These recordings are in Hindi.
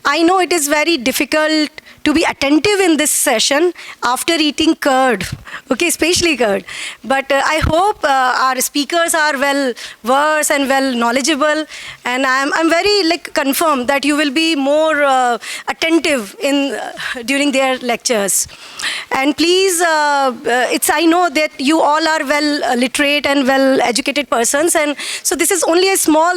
I know it is very difficult to be attentive in this session after eating curd, okay, especially curd. But I hope our speakers are well versed and well knowledgeable, and I'm very confirmed that you will be more attentive in during their lectures. And please, I know that you all are well literate and well educated persons, and so this is only a small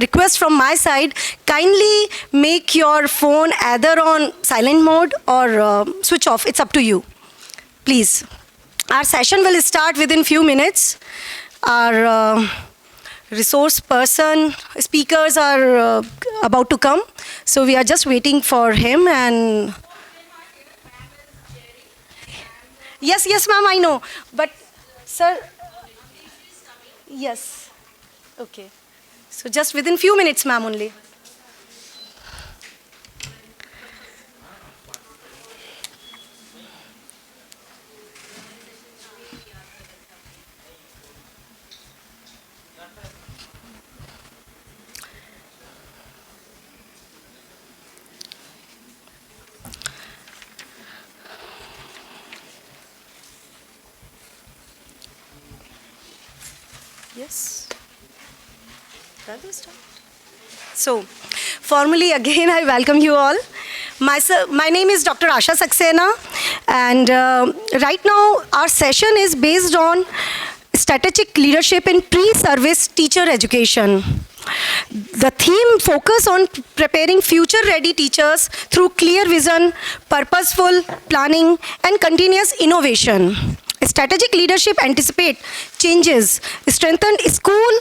request from my side. Kindly make your phone either on silent mode or switch off. It's up to you. Please. Our session will start within few minutes. Our resource person, speakers are about to come. So we are just waiting for him. And yes, ma'am, I know. But, sir, yes. Okay. So just within few minutes, ma'am, only. Yes. So, formally again, I welcome you all. My name is Dr. Asha Saxena, and right now our session is based on strategic leadership in pre-service teacher education. The theme focus on preparing future-ready teachers through clear vision, purposeful planning, and continuous innovation. Strategic leadership anticipate changes, strengthen school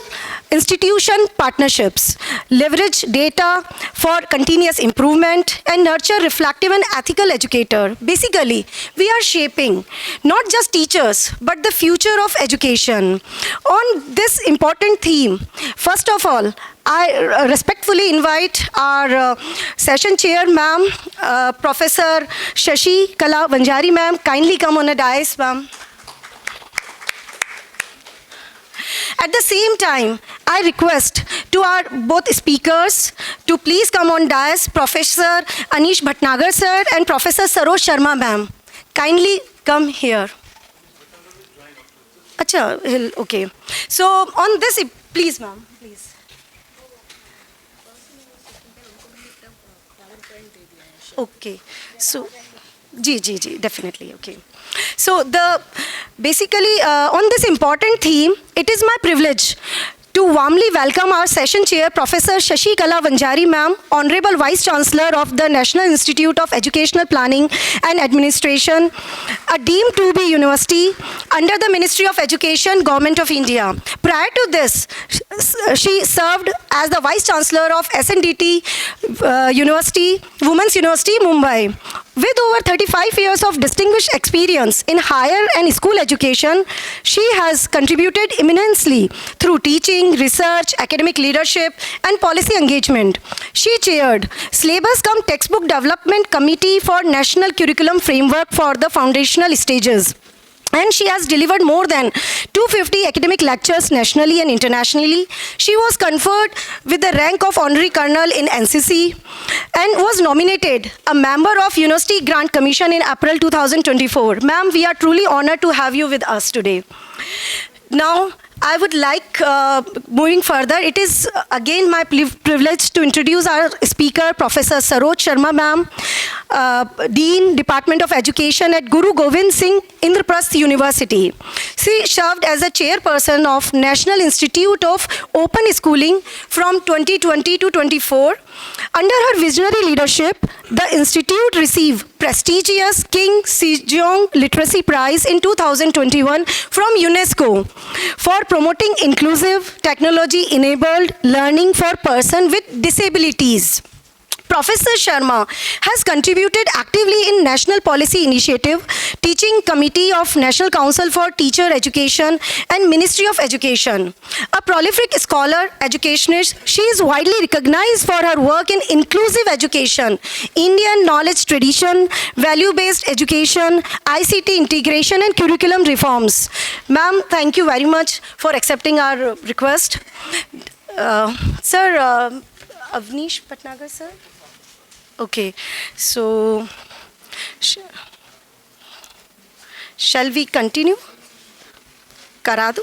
institution partnerships, leverage data for continuous improvement, and nurture reflective and ethical educator. Basically, we are shaping not just teachers, but the future of education. On this important theme, first of all, I respectfully invite our session chair, ma'am, Professor Shashi Kala Vanjari, ma'am. Kindly come on a dais, ma'am. At the same time, I request to our both speakers to please come on dais, Professor Anish Bhatnagar sir and Professor Saroj Sharma ma'am. Kindly come here. Acha, okay. So on this, please ma'am, please. Okay. So, ji, definitely, okay. So basically on this important theme, it is my privilege to warmly welcome our session chair, Professor Shashi Kala Vanjari ma'am, Honorable Vice Chancellor of the National Institute of Educational Planning and Administration, a deemed to be university under the Ministry of Education, Government of India. Prior to this, she served as the Vice Chancellor of SNDT University, Women's University, Mumbai. With over 35 years of distinguished experience in higher and school education, she has contributed immensely through teaching, research, academic leadership, and policy engagement. She chaired Syllabus cum Textbook Development Committee for National Curriculum Framework for the foundational stages. And she has delivered more than 250 academic lectures nationally and internationally. She was conferred with the rank of Honorary Colonel in NCC and was nominated a member of University Grant Commission in April 2024. Ma'am, we are truly honored to have you with us today. Now, I would like, moving further, it is again my privilege to introduce our speaker, Professor Saroj Sharma ma'am, Dean, Department of Education at Guru Govind Singh Indraprasth University. She served as a chairperson of National Institute of Open Schooling from 2020 to 24. Under her visionary leadership, the institute received prestigious King Sejong Literacy Prize in 2021 from UNESCO for promoting inclusive, technology-enabled learning for persons with disabilities. Professor Sharma has contributed actively in National Policy Initiative, Teaching Committee of National Council for Teacher Education and Ministry of Education. A prolific scholar, educationist, she is widely recognized for her work in inclusive education, Indian knowledge tradition, value-based education, ICT integration and curriculum reforms. Ma'am, thank you very much for accepting our request. Sir, Avnish Bhatnagar, sir. Okay, so shall we continue? Karadu?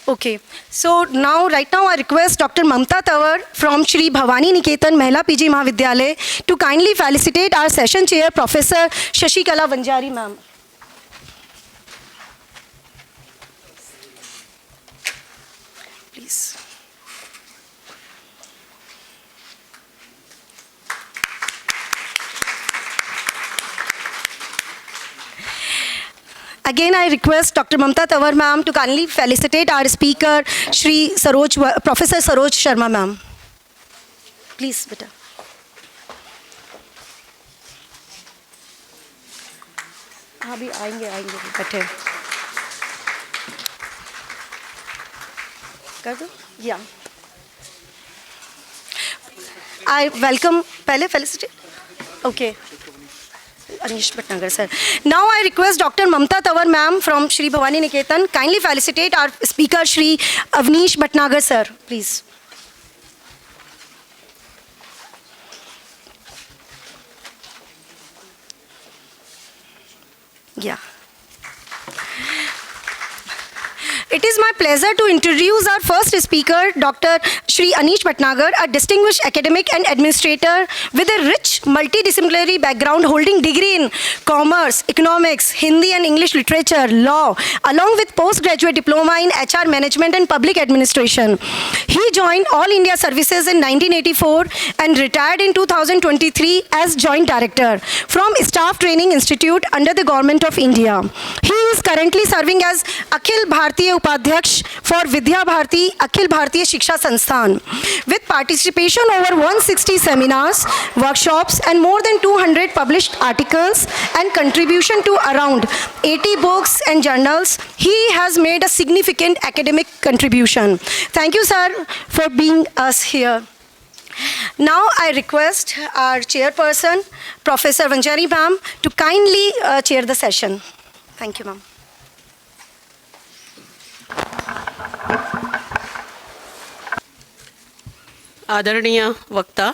Okay, so right now I request Dr. Mamta Tawar from Shri Bhavani Niketan Mahila PG Mahavidyalaya to kindly felicitate our session chair, Professor Shashikala Vanjari ma'am. Please. Again, I request Dr. Mamta Tawar ma'am to kindly felicitate our speaker, Professor Saroj Sharma ma'am. Please, beta. हाँ भी आएंगे बैठे कर दो या I welcome पहले felicitate okay Anish Bhatnagar sir. Now I request Dr. Mamta Tawar ma'am from Shri Bhavani Niketan kindly felicitate our speaker Shri Avnish Bhatnagar sir, please. Yeah. It is my pleasure to introduce our first speaker, Dr. Shri Anish Bhatnagar, a distinguished academic and administrator with a rich multidisciplinary background holding degree in commerce, economics, Hindi and English literature, law, along with postgraduate diploma in HR management and public administration. He joined All India Services in 1984 and retired in 2023 as Joint Director from Staff Training Institute under the Government of India. He is currently serving as Akhil Bharatiya Upadhyaksh for Vidya Bharati Akhil Bharatiya Shiksha Sansthan with participation over 160 seminars, workshops and more than 200 published articles and contribution to around 80 books and journals. He has made a significant academic contribution. Thank you, sir, for being us here. Now I request our chairperson, Professor Vanjari ma'am, to kindly chair the session. Thank you, ma'am. आदरणीय वक्ता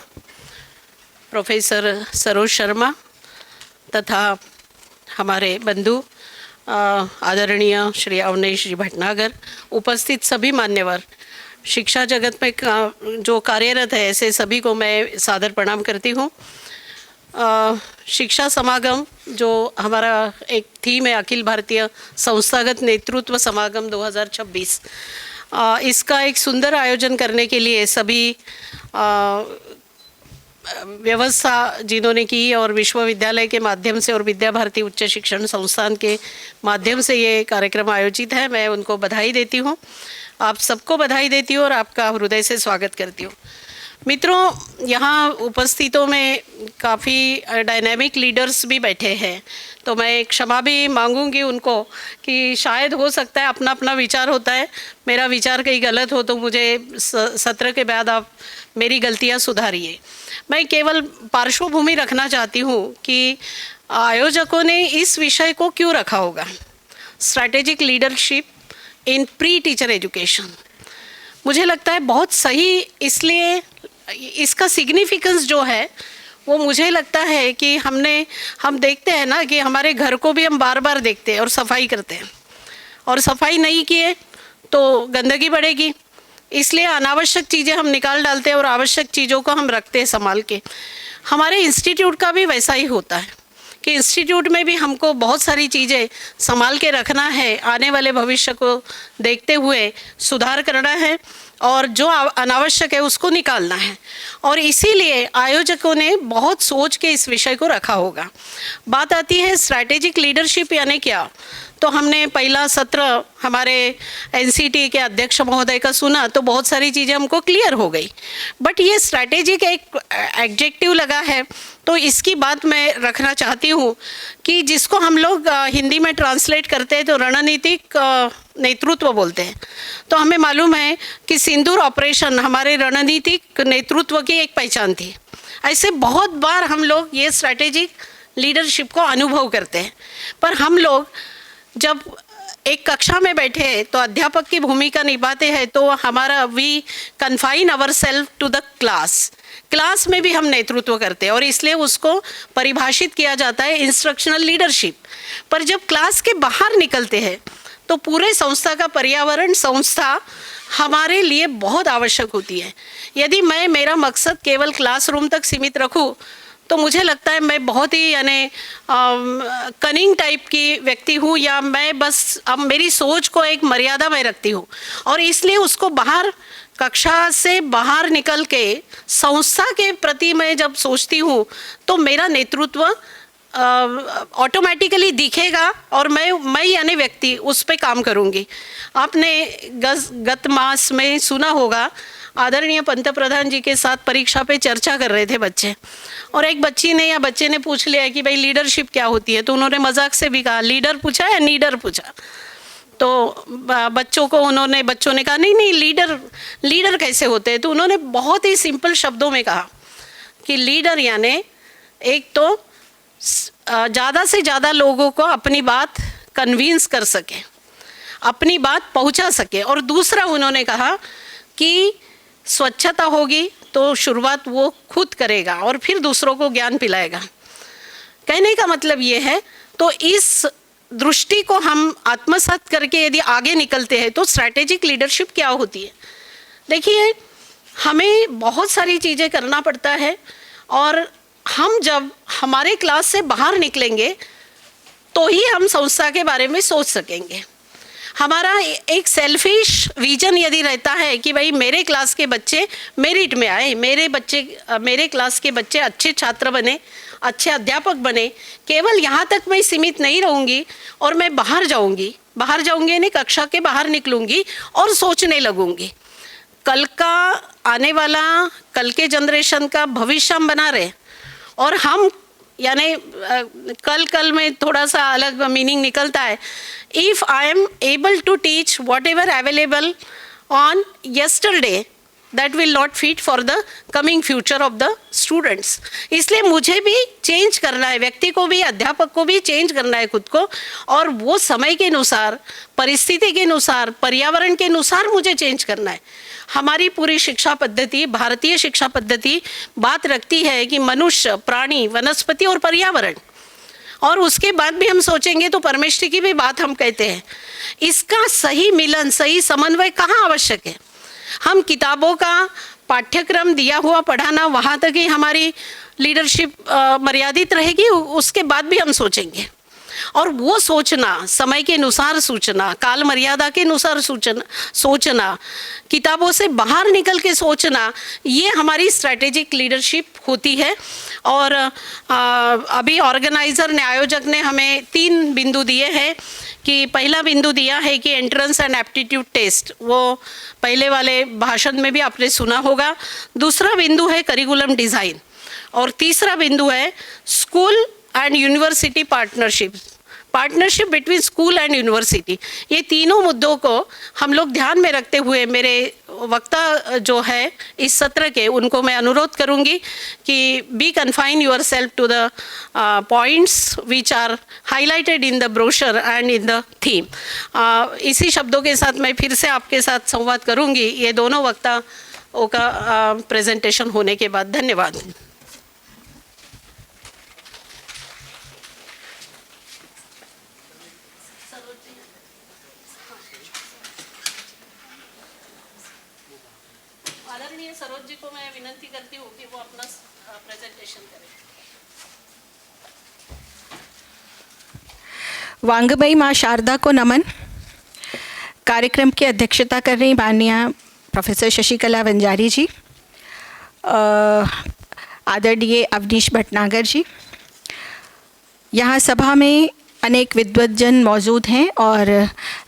प्रोफेसर सरोज शर्मा तथा हमारे बंधु आदरणीय श्री अवनीश जी भटनागर, उपस्थित सभी मान्यवर, शिक्षा जगत में जो कार्यरत है ऐसे सभी को मैं सादर प्रणाम करती हूँ। शिक्षा समागम जो हमारा एक थीम है अखिल भारतीय संस्थागत नेतृत्व समागम 2026, इसका एक सुंदर आयोजन करने के लिए सभी व्यवस्था जिन्होंने की और विश्वविद्यालय के माध्यम से और विद्या भारती उच्च शिक्षण संस्थान के माध्यम से ये कार्यक्रम आयोजित है, मैं उनको बधाई देती हूँ। आप सबको बधाई देती हूँ और आपका हृदय से स्वागत करती हूँ। मित्रों, यहाँ उपस्थितों में काफ़ी डायनामिक लीडर्स भी बैठे हैं, तो मैं क्षमा भी मांगूंगी उनको कि शायद हो सकता है अपना अपना विचार होता है, मेरा विचार कहीं गलत हो तो मुझे सत्र के बाद आप मेरी गलतियाँ सुधारिए। मैं केवल पार्श्वभूमि रखना चाहती हूँ कि आयोजकों ने इस विषय को क्यों रखा होगा, strategic leadership in pre teacher education. मुझे लगता है बहुत सही, इसलिए इसका सिग्निफिकेंस जो है वो मुझे लगता है कि हम देखते हैं ना कि हमारे घर को भी हम बार बार देखते हैं और सफाई करते हैं, और सफाई नहीं किए तो गंदगी बढ़ेगी, इसलिए अनावश्यक चीज़ें हम निकाल डालते हैं और आवश्यक चीज़ों को हम रखते हैं संभाल के। हमारे इंस्टीट्यूट का भी वैसा ही होता है कि इंस्टीट्यूट में भी हमको बहुत सारी चीज़ें संभाल के रखना है, आने वाले भविष्य को देखते हुए सुधार करना है और जो अनावश्यक है उसको निकालना है, और इसीलिए आयोजकों ने बहुत सोच के इस विषय को रखा होगा। बात आती है स्ट्रैटेजिक लीडरशिप यानी क्या, तो हमने पहला सत्र हमारे एनसीटी के अध्यक्ष महोदय का सुना तो बहुत सारी चीज़ें हमको क्लियर हो गई, बट ये स्ट्रैटेजिक एक एडजेक्टिव लगा है तो इसकी बात मैं रखना चाहती हूँ कि जिसको हम लोग हिंदी में ट्रांसलेट करते हैं तो रणनीतिक नेतृत्व बोलते हैं। तो हमें मालूम है कि सिंदूर ऑपरेशन हमारे रणनीतिक नेतृत्व की एक पहचान थी। ऐसे बहुत बार हम लोग ये स्ट्रैटेजिक लीडरशिप को अनुभव करते हैं, पर हम लोग जब एक कक्षा में बैठे हैं तो अध्यापक की भूमिका निभाते हैं, तो हमारा we confine our self to the class में भी हम नेतृत्व करते हैं और इसलिए उसको परिभाषित किया जाता है इंस्ट्रक्शनल लीडरशिप। पर जब क्लास के बाहर निकलते हैं तो पूरे संस्था का पर्यावरण, संस्था हमारे लिए बहुत आवश्यक होती है। यदि मैं मेरा मकसद केवल क्लासरूम तक सीमित रखूं तो मुझे लगता है मैं बहुत ही यानी कनिंग टाइप की व्यक्ति हूँ, या मैं बस अब मेरी सोच को एक मर्यादा में रखती हूँ और इसलिए उसको बाहर, कक्षा से बाहर निकल के संस्था के प्रति मैं जब सोचती हूँ तो मेरा नेतृत्व ऑटोमेटिकली दिखेगा और मैं यानी व्यक्ति उस पे काम करूँगी। आपने गत मास में सुना होगा, आदरणीय पंतप्रधान जी के साथ परीक्षा पे चर्चा कर रहे थे बच्चे, और एक बच्ची ने या बच्चे ने पूछ लिया कि भाई लीडरशिप क्या होती है, तो उन्होंने मजाक से भी कहा लीडर पूछा या नीडर पूछा। तो बच्चों ने कहा नहीं लीडर कैसे होते हैं, तो उन्होंने बहुत ही सिंपल शब्दों में कहा कि लीडर यानी एक तो ज़्यादा से ज़्यादा लोगों को अपनी बात कन्विंस कर सके, अपनी बात पहुंचा सके, और दूसरा उन्होंने कहा कि स्वच्छता होगी तो शुरुआत वो खुद करेगा और फिर दूसरों को ज्ञान पिलाएगा। कहने का मतलब ये है, तो इस दृष्टि को हम आत्मसात करके यदि आगे निकलते हैं तो स्ट्रैटेजिक लीडरशिप क्या होती है। देखिए, हमें बहुत सारी चीज़ें करना पड़ता है और हम जब हमारे क्लास से बाहर निकलेंगे तो ही हम संस्था के बारे में सोच सकेंगे। हमारा एक सेल्फिश विजन यदि रहता है कि भाई मेरे क्लास के बच्चे मेरिट में आए, मेरे क्लास के बच्चे अच्छे छात्र बने, अच्छे अध्यापक बने, केवल यहाँ तक मैं सीमित नहीं रहूँगी और मैं बाहर जाऊँगी यानी कक्षा के बाहर निकलूँगी और सोचने लगूँगी। कल का आने वाला, कल के जनरेशन का भविष्य हम बना रहे, और हम यानी कल में थोड़ा सा अलग मीनिंग निकलता है। If I am able to teach whatever available on yesterday, that will not fit for the coming future of the students। इसलिए मुझे भी चेंज करना है, व्यक्ति को भी, अध्यापक को भी चेंज करना है खुद को, और वो समय के अनुसार, परिस्थिति के अनुसार, पर्यावरण के अनुसार मुझे चेंज करना है। हमारी पूरी शिक्षा पद्धति, भारतीय शिक्षा पद्धति बात रखती है कि मनुष्य, प्राणी, वनस्पति और पर्यावरण, और उसके बाद भी हम सोचेंगे तो परमेष्टि की भी बात हम कहते हैं। इसका सही मिलन, सही समन्वय कहाँ आवश्यक है। हम किताबों का पाठ्यक्रम दिया हुआ पढ़ाना, वहाँ तक ही हमारी लीडरशिप मर्यादित रहेगी, उसके बाद भी हम सोचेंगे। और वो सोचना, समय के अनुसार सोचना, काल मर्यादा के अनुसार सोचना, किताबों से बाहर निकल के सोचना, ये हमारी स्ट्रैटेजिक लीडरशिप होती है। और अभी ऑर्गेनाइज़र ने, आयोजक ने हमें 3 बिंदु दिए हैं कि पहला बिंदु दिया है कि एंट्रेंस एंड एप्टीट्यूड टेस्ट, वो पहले वाले भाषण में भी आपने सुना होगा। दूसरा बिंदु है करिकुलम डिज़ाइन, और तीसरा बिंदु है school and university partnership between school and university. ये तीनों मुद्दों को हम लोग ध्यान में रखते हुए मेरे वक्ता जो है इस सत्र के, उनको मैं अनुरोध करूंगी कि be confine yourself to the points which are highlighted in the brochure and in the theme. इसी शब्दों के साथ मैं फिर से आपके साथ संवाद करूंगी ये दोनों वक्ताओं का प्रेजेंटेशन होने के बाद। धन्यवाद। आदरणीय सरोज जी को मैं विनंती करती हूँ कि वो अपना प्रेजेंटेशन करें। वांगमयी माँ शारदा को नमन। कार्यक्रम की अध्यक्षता कर रही माननीय प्रोफेसर शशिकला वंजारी जी, आदरणीय अवनीश भटनागर जी, यहाँ सभा में अनेक विद्वज्जन मौजूद हैं और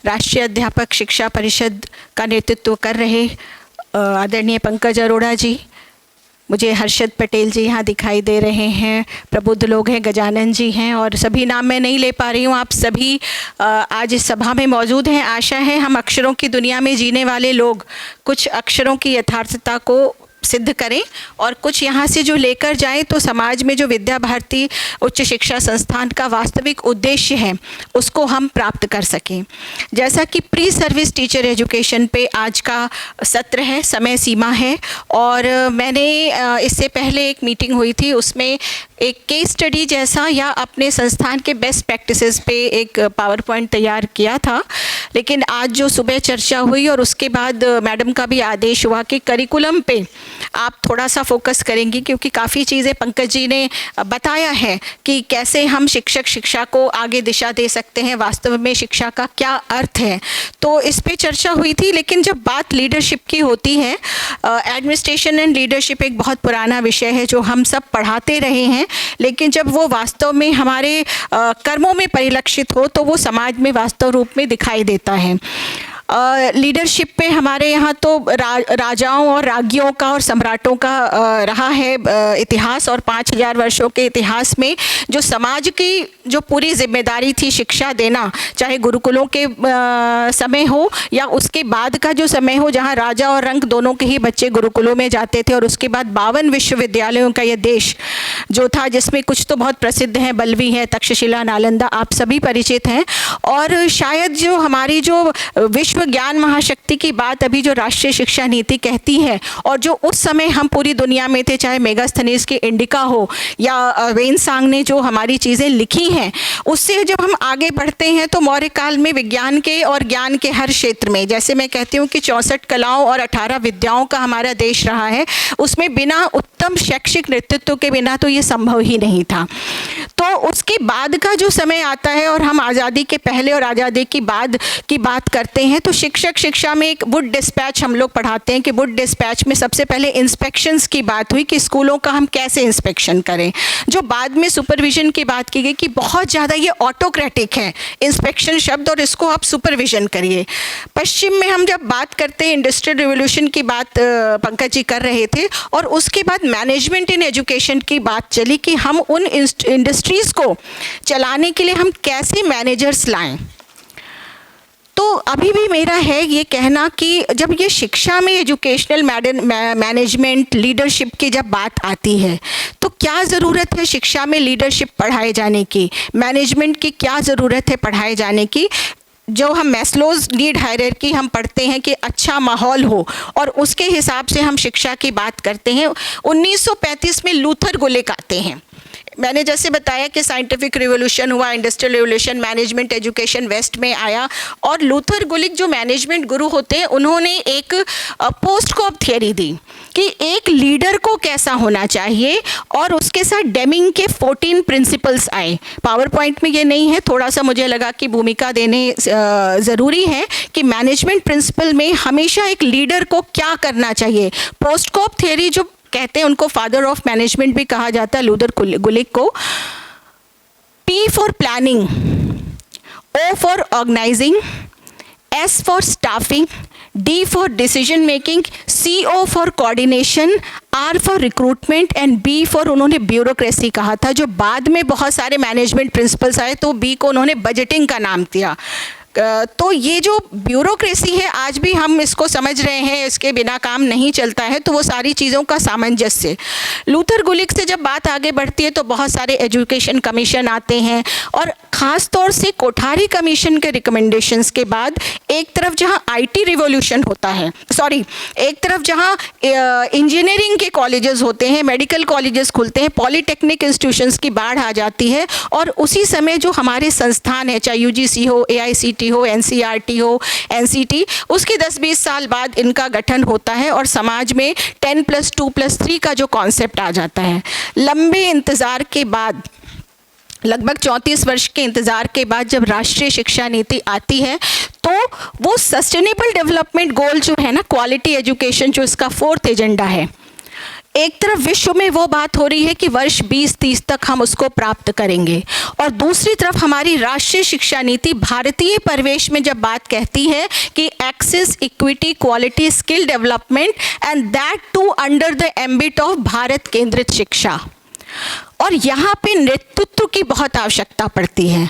राष्ट्रीय अध्यापक शिक्षा परिषद का नेतृत्व कर रहे आदरणीय पंकज अरोड़ा जी, मुझे हर्षद पटेल जी यहाँ दिखाई दे रहे हैं, प्रबुद्ध लोग हैं, गजानन जी हैं, और सभी नाम मैं नहीं ले पा रही हूँ। आप सभी आज इस सभा में मौजूद हैं। आशा है हम अक्षरों की दुनिया में जीने वाले लोग कुछ अक्षरों की यथार्थता को सिद्ध करें और कुछ यहाँ से जो लेकर जाएं तो समाज में जो विद्या भारती उच्च शिक्षा संस्थान का वास्तविक उद्देश्य है उसको हम प्राप्त कर सकें। जैसा कि प्री सर्विस टीचर एजुकेशन पे आज का सत्र है, समय सीमा है, और मैंने इससे पहले एक मीटिंग हुई थी, उसमें एक केस स्टडी जैसा या अपने संस्थान के बेस्ट प्रैक्टिसेस पे एक पावर पॉइंट तैयार किया था। लेकिन आज जो सुबह चर्चा हुई और उसके बाद मैडम का भी आदेश हुआ कि करिकुलम पे आप थोड़ा सा फोकस करेंगी, क्योंकि काफ़ी चीज़ें पंकज जी ने बताया है कि कैसे हम शिक्षा को आगे दिशा दे सकते हैं, वास्तव में शिक्षा का क्या अर्थ है। तो इस पे चर्चा हुई थी। लेकिन जब बात लीडरशिप की होती है, एडमिनिस्ट्रेशन एंड लीडरशिप एक बहुत पुराना विषय है जो हम सब पढ़ाते रहे हैं, लेकिन जब वो वास्तव में हमारे कर्मों में परिलक्षित हो तो वो समाज में वास्तव रूप में दिखाई देता है। लीडरशिप पे हमारे यहाँ तो राजाओं और राज्ञियों का और सम्राटों का रहा है इतिहास, और 5000 वर्षों के इतिहास में जो समाज की जो पूरी जिम्मेदारी थी शिक्षा देना, चाहे गुरुकुलों के समय हो या उसके बाद का जो समय हो जहाँ राजा और रंक दोनों के ही बच्चे गुरुकुलों में जाते थे, और उसके बाद 52 विश्वविद्यालयों का ये देश जो था, जिसमें कुछ तो बहुत प्रसिद्ध हैं, बल्लवी है, तक्षशिला, नालंदा, आप सभी परिचित हैं। और शायद जो हमारी जो विश्व ज्ञान महाशक्ति की बात अभी जो राष्ट्रीय शिक्षा नीति कहती है, और जो उस समय हम पूरी दुनिया में थे, चाहे मेगास्थनीज की इंडिका हो या वेनसांग ने जो हमारी चीज़ें लिखी हैं, उससे जब हम आगे बढ़ते हैं तो मौर्य काल में विज्ञान के और ज्ञान के हर क्षेत्र में, जैसे मैं कहती हूँ कि 64 कलाओं और 18 विद्याओं का हमारा देश रहा है, उसमें बिना उत्तम शैक्षिक नेतृत्व के बिना तो ये संभव ही नहीं था। तो उसके बाद का जो समय आता है, और हम आज़ादी के पहले और आज़ादी की बाद की बात करते हैं, तो शिक्षक शिक्षा में एक वुड डिस्पैच हम लोग पढ़ाते हैं कि वुड डिस्पैच में सबसे पहले इंस्पेक्शंस की बात हुई कि स्कूलों का हम कैसे इंस्पेक्शन करें। जो बाद में सुपरविजन की बात की गई कि बहुत ज़्यादा ये ऑटोक्रेटिक है इंस्पेक्शन शब्द, और इसको आप सुपरविजन करिए। पश्चिम में हम जब बात करते हैं, इंडस्ट्रियल रिवोल्यूशन की बात पंकज जी कर रहे थे, और उसके बाद मैनेजमेंट इन एजुकेशन की बात चली कि हम उन इंडस्ट्रीज़ को चलाने के लिए हम कैसे मैनेजर्स लाएं। तो अभी भी मेरा है ये कहना कि जब ये शिक्षा में एजुकेशनल मैनेजमेंट लीडरशिप की जब बात आती है, तो क्या ज़रूरत है शिक्षा में लीडरशिप पढ़ाए जाने की, मैनेजमेंट की क्या ज़रूरत है पढ़ाए जाने की। जो हम मैस्लोज नीड हायरार्की हम पढ़ते हैं कि अच्छा माहौल हो, और उसके हिसाब से हम शिक्षा की बात करते हैं। 1935 में लूथर गुलिक आते हैं। मैंने जैसे बताया कि साइंटिफिक रिवोल्यूशन हुआ, industrial revolution, management education west में आया, और लूथर गुलिक जो मैनेजमेंट गुरु होते हैं, उन्होंने एक पोस्टकॉप थियरी दी कि एक लीडर को कैसा होना चाहिए, और उसके साथ डेमिंग के 14 प्रिंसिपल्स आए। पावर पॉइंट में ये नहीं है, थोड़ा सा मुझे लगा कि भूमिका देने ज़रूरी है कि मैनेजमेंट प्रिंसिपल में हमेशा एक लीडर को क्या करना चाहिए। पोस्टकॉप थियरी जो कहते हैं, उनको फादर ऑफ मैनेजमेंट भी कहा जाता है लूथर गुलिक को। P for planning, O for organising, S for staffing, D for decision making, CO for coordination, R for recruitment and B for उन्होंने ब्यूरोक्रेसी कहा था। जो बाद में बहुत सारे मैनेजमेंट प्रिंसिपल्स आए तो B को उन्होंने बजटिंग का नाम दिया। तो ये जो ब्यूरोक्रेसी है, आज भी हम इसको समझ रहे हैं, इसके बिना काम नहीं चलता है। तो वो सारी चीज़ों का सामंजस्य। लूथर गुलिक से जब बात आगे बढ़ती है तो बहुत सारे एजुकेशन कमीशन आते हैं, और ख़ास तौर से कोठारी कमीशन के रिकमेंडेशंस के बाद एक तरफ जहाँ IT रिवॉल्यूशन होता है, एक तरफ जहाँ इंजीनियरिंग के कॉलेजेस होते हैं, मेडिकल कॉलेजेस खुलते हैं, पॉलीटेक्निक इंस्टीट्यूशंस की बाढ़ आ जाती है, और उसी समय जो हमारे संस्थान है, चाहे UGC हो, AICTE हो, NCERT हो, NCT, उसके 10-20 साल बाद इनका गठन होता है, और समाज में 10+2+3 का जो कॉन्सेप्ट आ जाता है। लंबे इंतज़ार के बाद, लगभग 34 वर्ष के इंतज़ार के बाद जब राष्ट्रीय शिक्षा नीति आती है, तो वो सस्टेनेबल डेवलपमेंट गोल जो है ना, क्वालिटी एजुकेशन, जो इसका 4th एजेंडा है, एक तरफ विश्व में वो बात हो रही है कि वर्ष 2030 तक हम उसको प्राप्त करेंगे, और दूसरी तरफ हमारी राष्ट्रीय शिक्षा नीति भारतीय परिवेश में जब बात कहती है कि access, equity, quality, skill development, and that to under the ambit of Bharat केंद्रित शिक्षा। और और यहाँ पे नेतृत्व की बहुत आवश्यकता पड़ती है,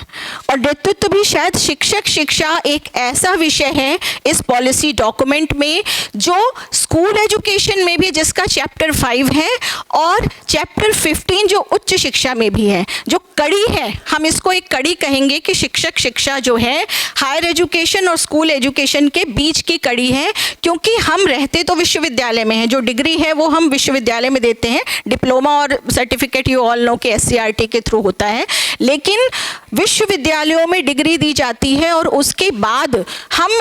और नेतृत्व भी शायद शिक्षक शिक्षा एक ऐसा विषय है इस पॉलिसी डॉक्यूमेंट में जो स्कूल एजुकेशन में भी, जिसका चैप्टर 5 है, और चैप्टर 15 जो उच्च शिक्षा में भी है, जो कड़ी है, हम इसको एक कड़ी कहेंगे कि शिक्षक शिक्षा जो है हायर एजुकेशन और स्कूल एजुकेशन के बीच की कड़ी है, क्योंकि हम रहते तो विश्वविद्यालय में हैं, जो डिग्री है वो हम विश्वविद्यालय में देते हैं, डिप्लोमा और सर्टिफिकेट यू ऑल नो के SCRT के थ्रू होता है, लेकिन विश्वविद्यालयों में डिग्री दी जाती है और उसके बाद हम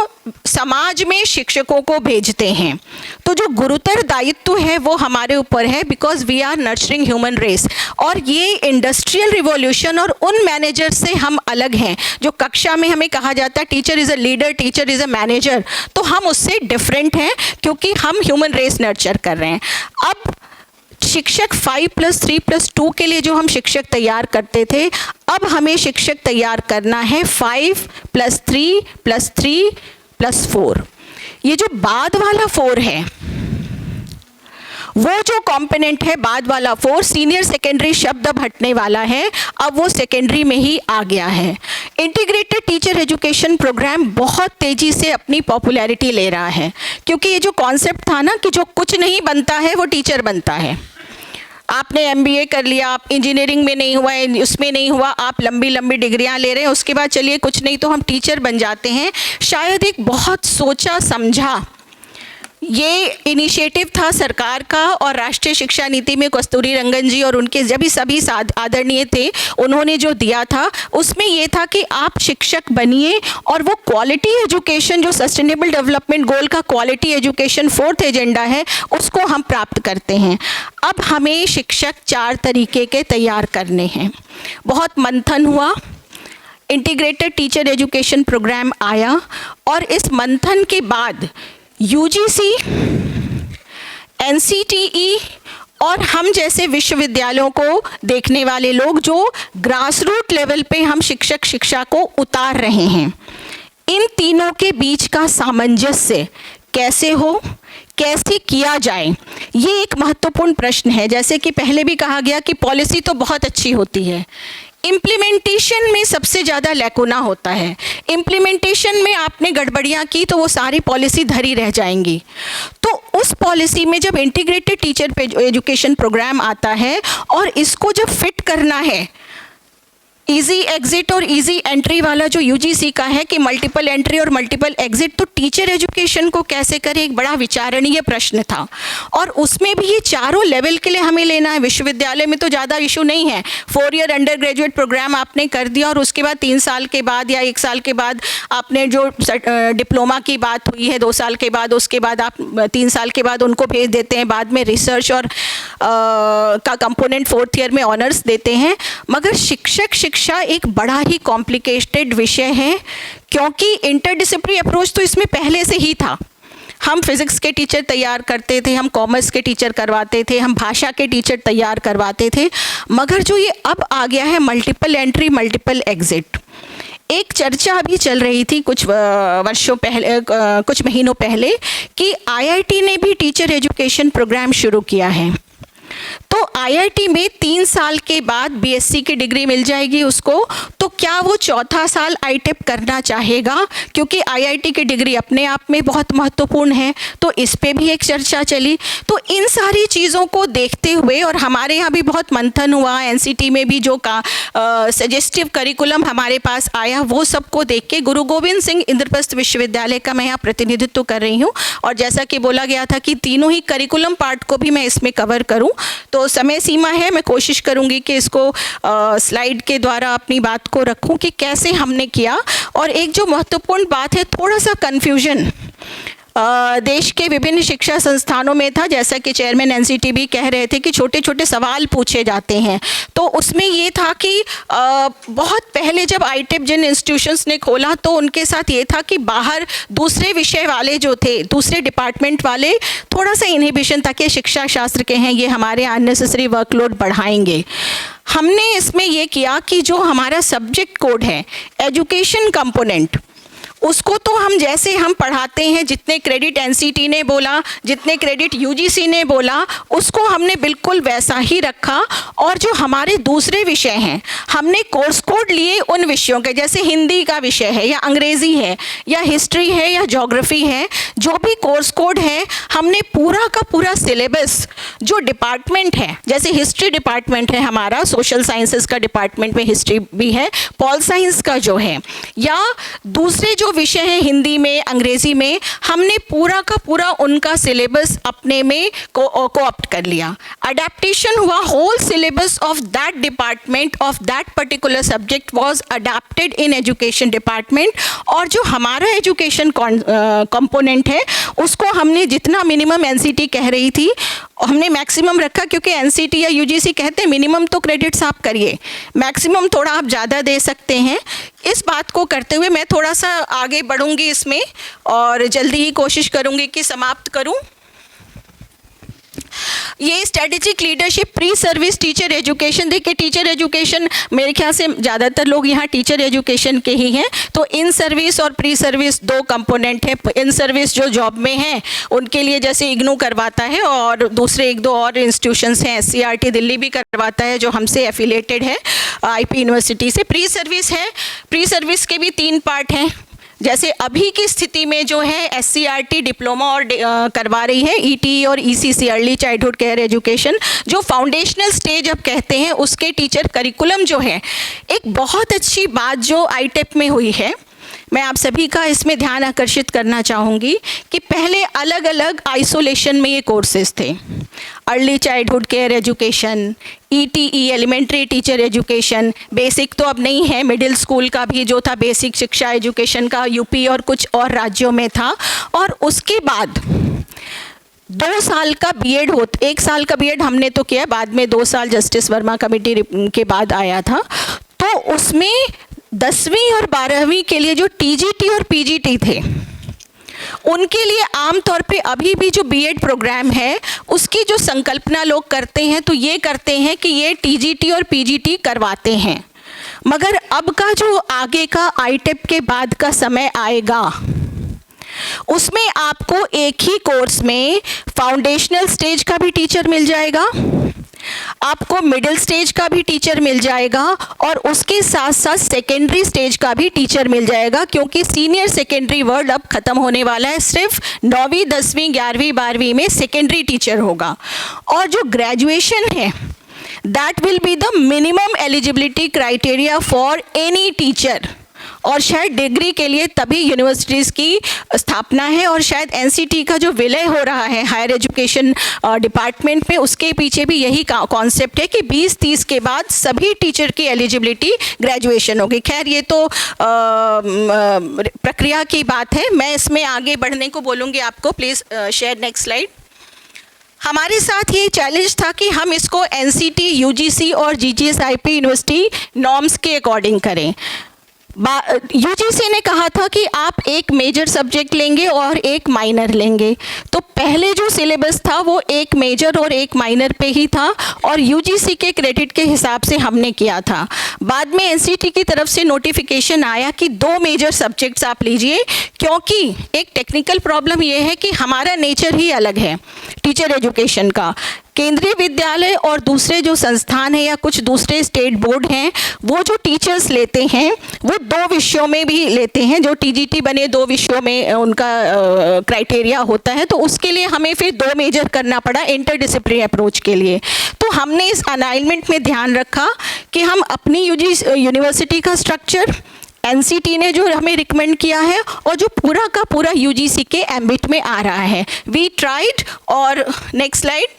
समाज में शिक्षकों को भेजते हैं। तो जो गुरुतर दायित्व है वो हमारे ऊपर है, because we are nurturing human race. और ये इंडस्ट्रियल रिवॉल्यूशन और उन मैनेजर से हम अलग हैं जो कक्षा में हमें कहा जाता है teacher is a leader, teacher is a manager, तो हम उससे डिफरेंट हैं क्योंकि हम ह्यूमन रेस नर्चर कर रहे हैं। अब शिक्षक 5+3+2 के लिए जो हम शिक्षक तैयार करते थे, अब हमें शिक्षक तैयार करना है 5+3+3+4। ये जो बाद वाला 4 है, वो जो कंपोनेंट है बाद वाला 4, सीनियर सेकेंडरी शब्द अब हटने वाला है, अब वो सेकेंडरी में ही आ गया है। इंटीग्रेटेड टीचर एजुकेशन प्रोग्राम बहुत तेज़ी से अपनी पॉपुलैरिटी ले रहा है, क्योंकि ये जो कॉन्सेप्ट था ना कि जो कुछ नहीं बनता है वो टीचर बनता है। आपने MBA कर लिया, आप इंजीनियरिंग में नहीं हुआ है, उसमें नहीं हुआ, आप लंबी लंबी डिग्रियां ले रहे हैं, उसके बाद चलिए कुछ नहीं तो हम टीचर बन जाते हैं। शायद एक बहुत सोचा समझा ये इनिशिएटिव था सरकार का, और राष्ट्रीय शिक्षा नीति में कस्तूरी रंगन जी और उनके जब भी सभी आदरणीय थे, उन्होंने जो दिया था उसमें ये था कि आप शिक्षक बनिए और वो क्वालिटी एजुकेशन जो सस्टेनेबल डेवलपमेंट गोल का क्वालिटी एजुकेशन 4th एजेंडा है, उसको हम प्राप्त करते हैं। अब हमें शिक्षक 4 तरीके के तैयार करने हैं। बहुत मंथन हुआ, इंटीग्रेटेड टीचर एजुकेशन प्रोग्राम आया, और इस मंथन के बाद UGC, NCTE और हम जैसे विश्वविद्यालयों को देखने वाले लोग जो ग्रास रूट लेवल पे हम शिक्षक शिक्षा को उतार रहे हैं, इन तीनों के बीच का सामंजस्य कैसे हो, कैसे किया जाए, ये एक महत्वपूर्ण प्रश्न है। जैसे कि पहले भी कहा गया कि पॉलिसी तो बहुत अच्छी होती है, इम्प्लीमेंटेशन में सबसे ज़्यादा लैकुना होता है। इम्प्लीमेंटेशन में आपने गड़बड़ियाँ की तो वो सारी पॉलिसी धरी रह जाएंगी। तो उस पॉलिसी में जब इंटीग्रेटेड टीचर एजुकेशन प्रोग्राम आता है और इसको जब फिट करना है, इजी एग्जिट और इजी एंट्री वाला जो UGC का है कि मल्टीपल एंट्री और मल्टीपल एग्जिट, तो टीचर एजुकेशन को कैसे करें, एक बड़ा विचारणीय प्रश्न था। और उसमें भी ये चारों लेवल के लिए हमें लेना है। विश्वविद्यालय में तो ज़्यादा इशू नहीं है, 4 ईयर अंडर ग्रेजुएट प्रोग्राम आपने कर दिया और उसके बाद 3 साल के बाद या 1 साल के बाद आपने जो डिप्लोमा की बात हुई है 2 साल के बाद, उसके बाद आप 3 साल के बाद उनको भेज देते हैं, बाद में रिसर्च और का कंपोनेंट 4th ईयर में ऑनर्स देते हैं। मगर शिक्षक शिक्षा एक बड़ा ही कॉम्प्लिकेटेड विषय है, क्योंकि इंटरडिसिप्लिनरी अप्रोच तो इसमें पहले से ही था। हम फिज़िक्स के टीचर तैयार करते थे, हम कॉमर्स के टीचर करवाते थे, हम भाषा के टीचर तैयार करवाते थे, मगर जो ये अब आ गया है मल्टीपल एंट्री मल्टीपल एग्जिट, एक चर्चा अभी चल रही थी कुछ वर्षों पहले, कुछ महीनों पहले, कि IIT ने भी टीचर एजुकेशन प्रोग्राम शुरू किया है। तो IIT में 3 साल के बाद BSc की डिग्री मिल जाएगी उसको, तो क्या वो 4था साल ITEP करना चाहेगा, क्योंकि IIT की डिग्री अपने आप में बहुत महत्वपूर्ण है। तो इस पे भी एक चर्चा चली। तो इन सारी चीज़ों को देखते हुए, और हमारे यहाँ भी बहुत मंथन हुआ, NCT में भी जो सजेस्टिव करिकुलम हमारे पास आया, वो सबको देख के गुरु गोविंद सिंह इंद्रप्रस्थ विश्वविद्यालय का मैं यहाँ प्रतिनिधित्व कर रही हूँ, और जैसा कि बोला गया था कि तीनों ही करिकुलम पार्ट को भी मैं इसमें कवर करूँ, तो समय सीमा है, मैं कोशिश करूंगी कि इसको स्लाइड के द्वारा अपनी बात को रखूं कि कैसे हमने किया। और एक जो महत्वपूर्ण बात है, थोड़ा सा कन्फ्यूजन देश के विभिन्न शिक्षा संस्थानों में था, जैसा कि चेयरमैन NCT भी कह रहे थे कि छोटे छोटे सवाल पूछे जाते हैं। तो उसमें ये था कि बहुत पहले जब ITEP जिन इंस्टीट्यूशंस ने खोला, तो उनके साथ ये था कि बाहर दूसरे विषय वाले जो थे, दूसरे डिपार्टमेंट वाले, थोड़ा सा इनहिबिशन था कि शिक्षा शास्त्र के हैं, ये हमारे अननेसेसरी वर्कलोड बढ़ाएंगे। हमने इसमें ये किया कि जो हमारा सब्जेक्ट कोड है, एजुकेशन कंपोनेंट, उसको तो हम जैसे हम पढ़ाते हैं, जितने क्रेडिट एनसीटी ने बोला, जितने क्रेडिट यूजीसी ने बोला, उसको हमने बिल्कुल वैसा ही रखा। और जो हमारे दूसरे विषय हैं, हमने कोर्स कोड लिए उन विषयों के, जैसे हिंदी का विषय है या अंग्रेज़ी है या हिस्ट्री है या ज्योग्राफी है, जो भी कोर्स कोड है हमने पूरा का पूरा सिलेबस जो डिपार्टमेंट है, जैसे हिस्ट्री डिपार्टमेंट है हमारा, सोशल साइंसेस का डिपार्टमेंट में हिस्ट्री भी है, पॉल साइंस का जो है, या दूसरे जो विषय हैं हिंदी में, अंग्रेज़ी में, हमने पूरा का पूरा उनका सिलेबस अपने में कोऑप्ट कर लिया। अडेप्टेशन हुआ, whole syllabus of that department of that particular subject was adapted in education department. और जो हमारा एजुकेशन कंपोनेंट है उसको हमने जितना मिनिमम एनसीटी कह रही थी हमने मैक्सिमम रखा, क्योंकि एनसीटी या यूजीसी कहते हैं मिनिमम तो क्रेडिट्स आप करिए, मैक्सिमम थोड़ा आप ज़्यादा दे सकते हैं। इस बात को करते हुए मैं थोड़ा सा आगे बढ़ूंगी इसमें और जल्दी ही कोशिश करूंगी कि समाप्त करूं। ये strategic leadership pre service teacher education, देखिए टीचर एजुकेशन मेरे ख्याल से ज़्यादातर लोग यहाँ टीचर एजुकेशन के ही हैं, तो इन सर्विस और प्री सर्विस दो कंपोनेंट है। इन सर्विस जो जॉब में हैं उनके लिए जैसे इग्नू करवाता है और दूसरे एक दो और इंस्टीट्यूशंस हैं, एससीईआरटी दिल्ली भी करवाता है जो हमसे एफिलेटेड है आईपी यूनिवर्सिटी से। प्री सर्विस है, प्री सर्विस के भी 3 पार्ट हैं। जैसे अभी की स्थिति में जो है एससीईआरटी डिप्लोमा और करवा रही है, ईटी और ECC early childhood care education, जो फाउंडेशनल स्टेज अब कहते हैं, उसके टीचर करिकुलम जो है, एक बहुत अच्छी बात जो आईटेप में हुई है, मैं आप सभी का इसमें ध्यान आकर्षित करना चाहूँगी कि पहले अलग अलग आइसोलेशन में ये कोर्सेज थे। Early childhood care education, ETE elementary teacher education, basic तो अब नहीं है, मिडिल स्कूल का भी जो था बेसिक शिक्षा एजुकेशन का यूपी और कुछ और राज्यों में था। और उसके बाद 2 साल का बीएड 1 साल का बीएड हमने तो किया, बाद में 2 साल जस्टिस वर्मा कमेटी के बाद आया था। तो उसमें 10वीं और 12वीं के लिए जो टीजीटी और पीजीटी थे, उनके लिए आमतौर पे अभी भी जो बीएड प्रोग्राम है उसकी जो संकल्पना लोग करते हैं तो ये करते हैं कि ये टीजीटी और पीजीटी करवाते हैं। मगर अब का जो आगे का आईटेप के बाद का समय आएगा उसमें आपको एक ही कोर्स में फाउंडेशनल स्टेज का भी टीचर मिल जाएगा, आपको मिडिल स्टेज का भी टीचर मिल जाएगा और उसके साथ साथ सेकेंडरी स्टेज का भी टीचर मिल जाएगा, क्योंकि सीनियर सेकेंडरी वर्ड अब खत्म होने वाला है। सिर्फ 9वीं 10वीं 11वीं 12वीं में सेकेंडरी टीचर होगा। और जो ग्रेजुएशन है that will be the minimum eligibility criteria for any teacher. और शायद डिग्री के लिए तभी यूनिवर्सिटीज़ की स्थापना है और शायद एनसीटी का जो विलय हो रहा है हायर एजुकेशन डिपार्टमेंट में, उसके पीछे भी यही कॉन्सेप्ट है कि 20-30 के बाद सभी टीचर की एलिजिबिलिटी ग्रेजुएशन होगी। खैर ये तो प्रक्रिया की बात है, मैं इसमें आगे बढ़ने को बोलूँगी आपको। Please share next slide. हमारे साथ ये चैलेंज था कि हम इसको एनसीटी, यूजीसी और जीजीएसआईपी यूनिवर्सिटी नॉर्म्स के अकॉर्डिंग करें। यूजीसी ने कहा था कि आप एक मेजर सब्जेक्ट लेंगे और एक माइनर लेंगे, तो पहले जो सिलेबस था वो एक मेजर और एक माइनर पे ही था और यूजीसी के क्रेडिट के हिसाब से हमने किया था। बाद में एनसीटी की तरफ से नोटिफिकेशन आया कि 2 मेजर सब्जेक्ट्स आप लीजिए, क्योंकि एक टेक्निकल प्रॉब्लम ये है कि हमारा नेचर ही अलग है टीचर एजुकेशन का। केंद्रीय विद्यालय और दूसरे जो संस्थान हैं या कुछ दूसरे स्टेट बोर्ड हैं, वो जो टीचर्स लेते हैं वो 2 विषयों में भी लेते हैं। जो टीजीटी बने 2 विषयों में उनका क्राइटेरिया होता है, तो उसके लिए हमें फिर 2 मेजर करना पड़ा इंटरडिसिप्लिनरी अप्रोच के लिए। तो हमने इस अलाइनमेंट में ध्यान रखा कि हम अपनी यूनिवर्सिटी का स्ट्रक्चर, एनसीटी ने जो हमें रिकमेंड किया है और जो पूरा का पूरा यूजीसी के एम्बिट में आ रहा है, वी ट्राइड। और नेक्स्ट स्लाइड।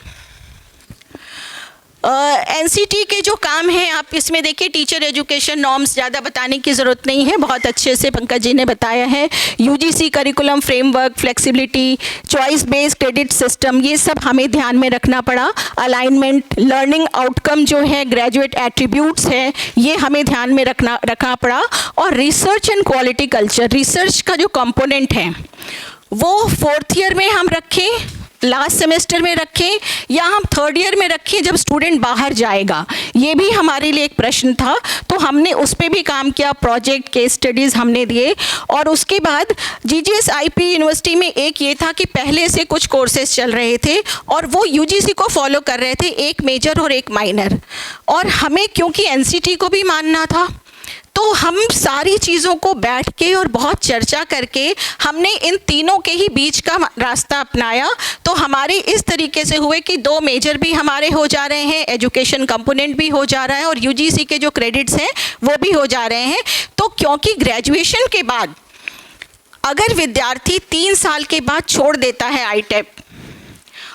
एनसीटी के जो काम है आप इसमें देखिए, टीचर एजुकेशन नॉर्म्स ज़्यादा बताने की ज़रूरत नहीं है, बहुत अच्छे से पंकज जी ने बताया है। UGC curriculum framework, flexibility, choice based credit system, ये सब हमें ध्यान में रखना पड़ा। अलाइनमेंट, लर्निंग आउटकम जो है, ग्रेजुएट एट्रीब्यूट्स है, ये हमें ध्यान में रखना पड़ा। और research and quality culture, research का जो कंपोनेंट है वो 4th ईयर में हम रखें लास्ट सेमेस्टर में रखें या हम थर्ड ईयर में रखें जब स्टूडेंट बाहर जाएगा, ये भी हमारे लिए एक प्रश्न था। तो हमने उस पर भी काम किया, प्रोजेक्ट केस स्टडीज़ हमने दिए। और उसके बाद GGSIP यूनिवर्सिटी में एक ये था कि पहले से कुछ कोर्सेज चल रहे थे और वो UGC को फॉलो कर रहे थे, एक मेजर और एक माइनर। और हमें क्योंकि NCT को भी मानना था, तो हम सारी चीज़ों को बैठ के और बहुत चर्चा करके हमने इन तीनों के ही बीच का रास्ता अपनाया। तो हमारे इस तरीके से हुए कि 2 मेजर भी हमारे हो जा रहे हैं, एजुकेशन कंपोनेंट भी हो जा रहा है और UGC के जो क्रेडिट्स हैं वो भी हो जा रहे हैं। तो क्योंकि ग्रेजुएशन के बाद अगर विद्यार्थी 3 साल के बाद छोड़ देता है ITEP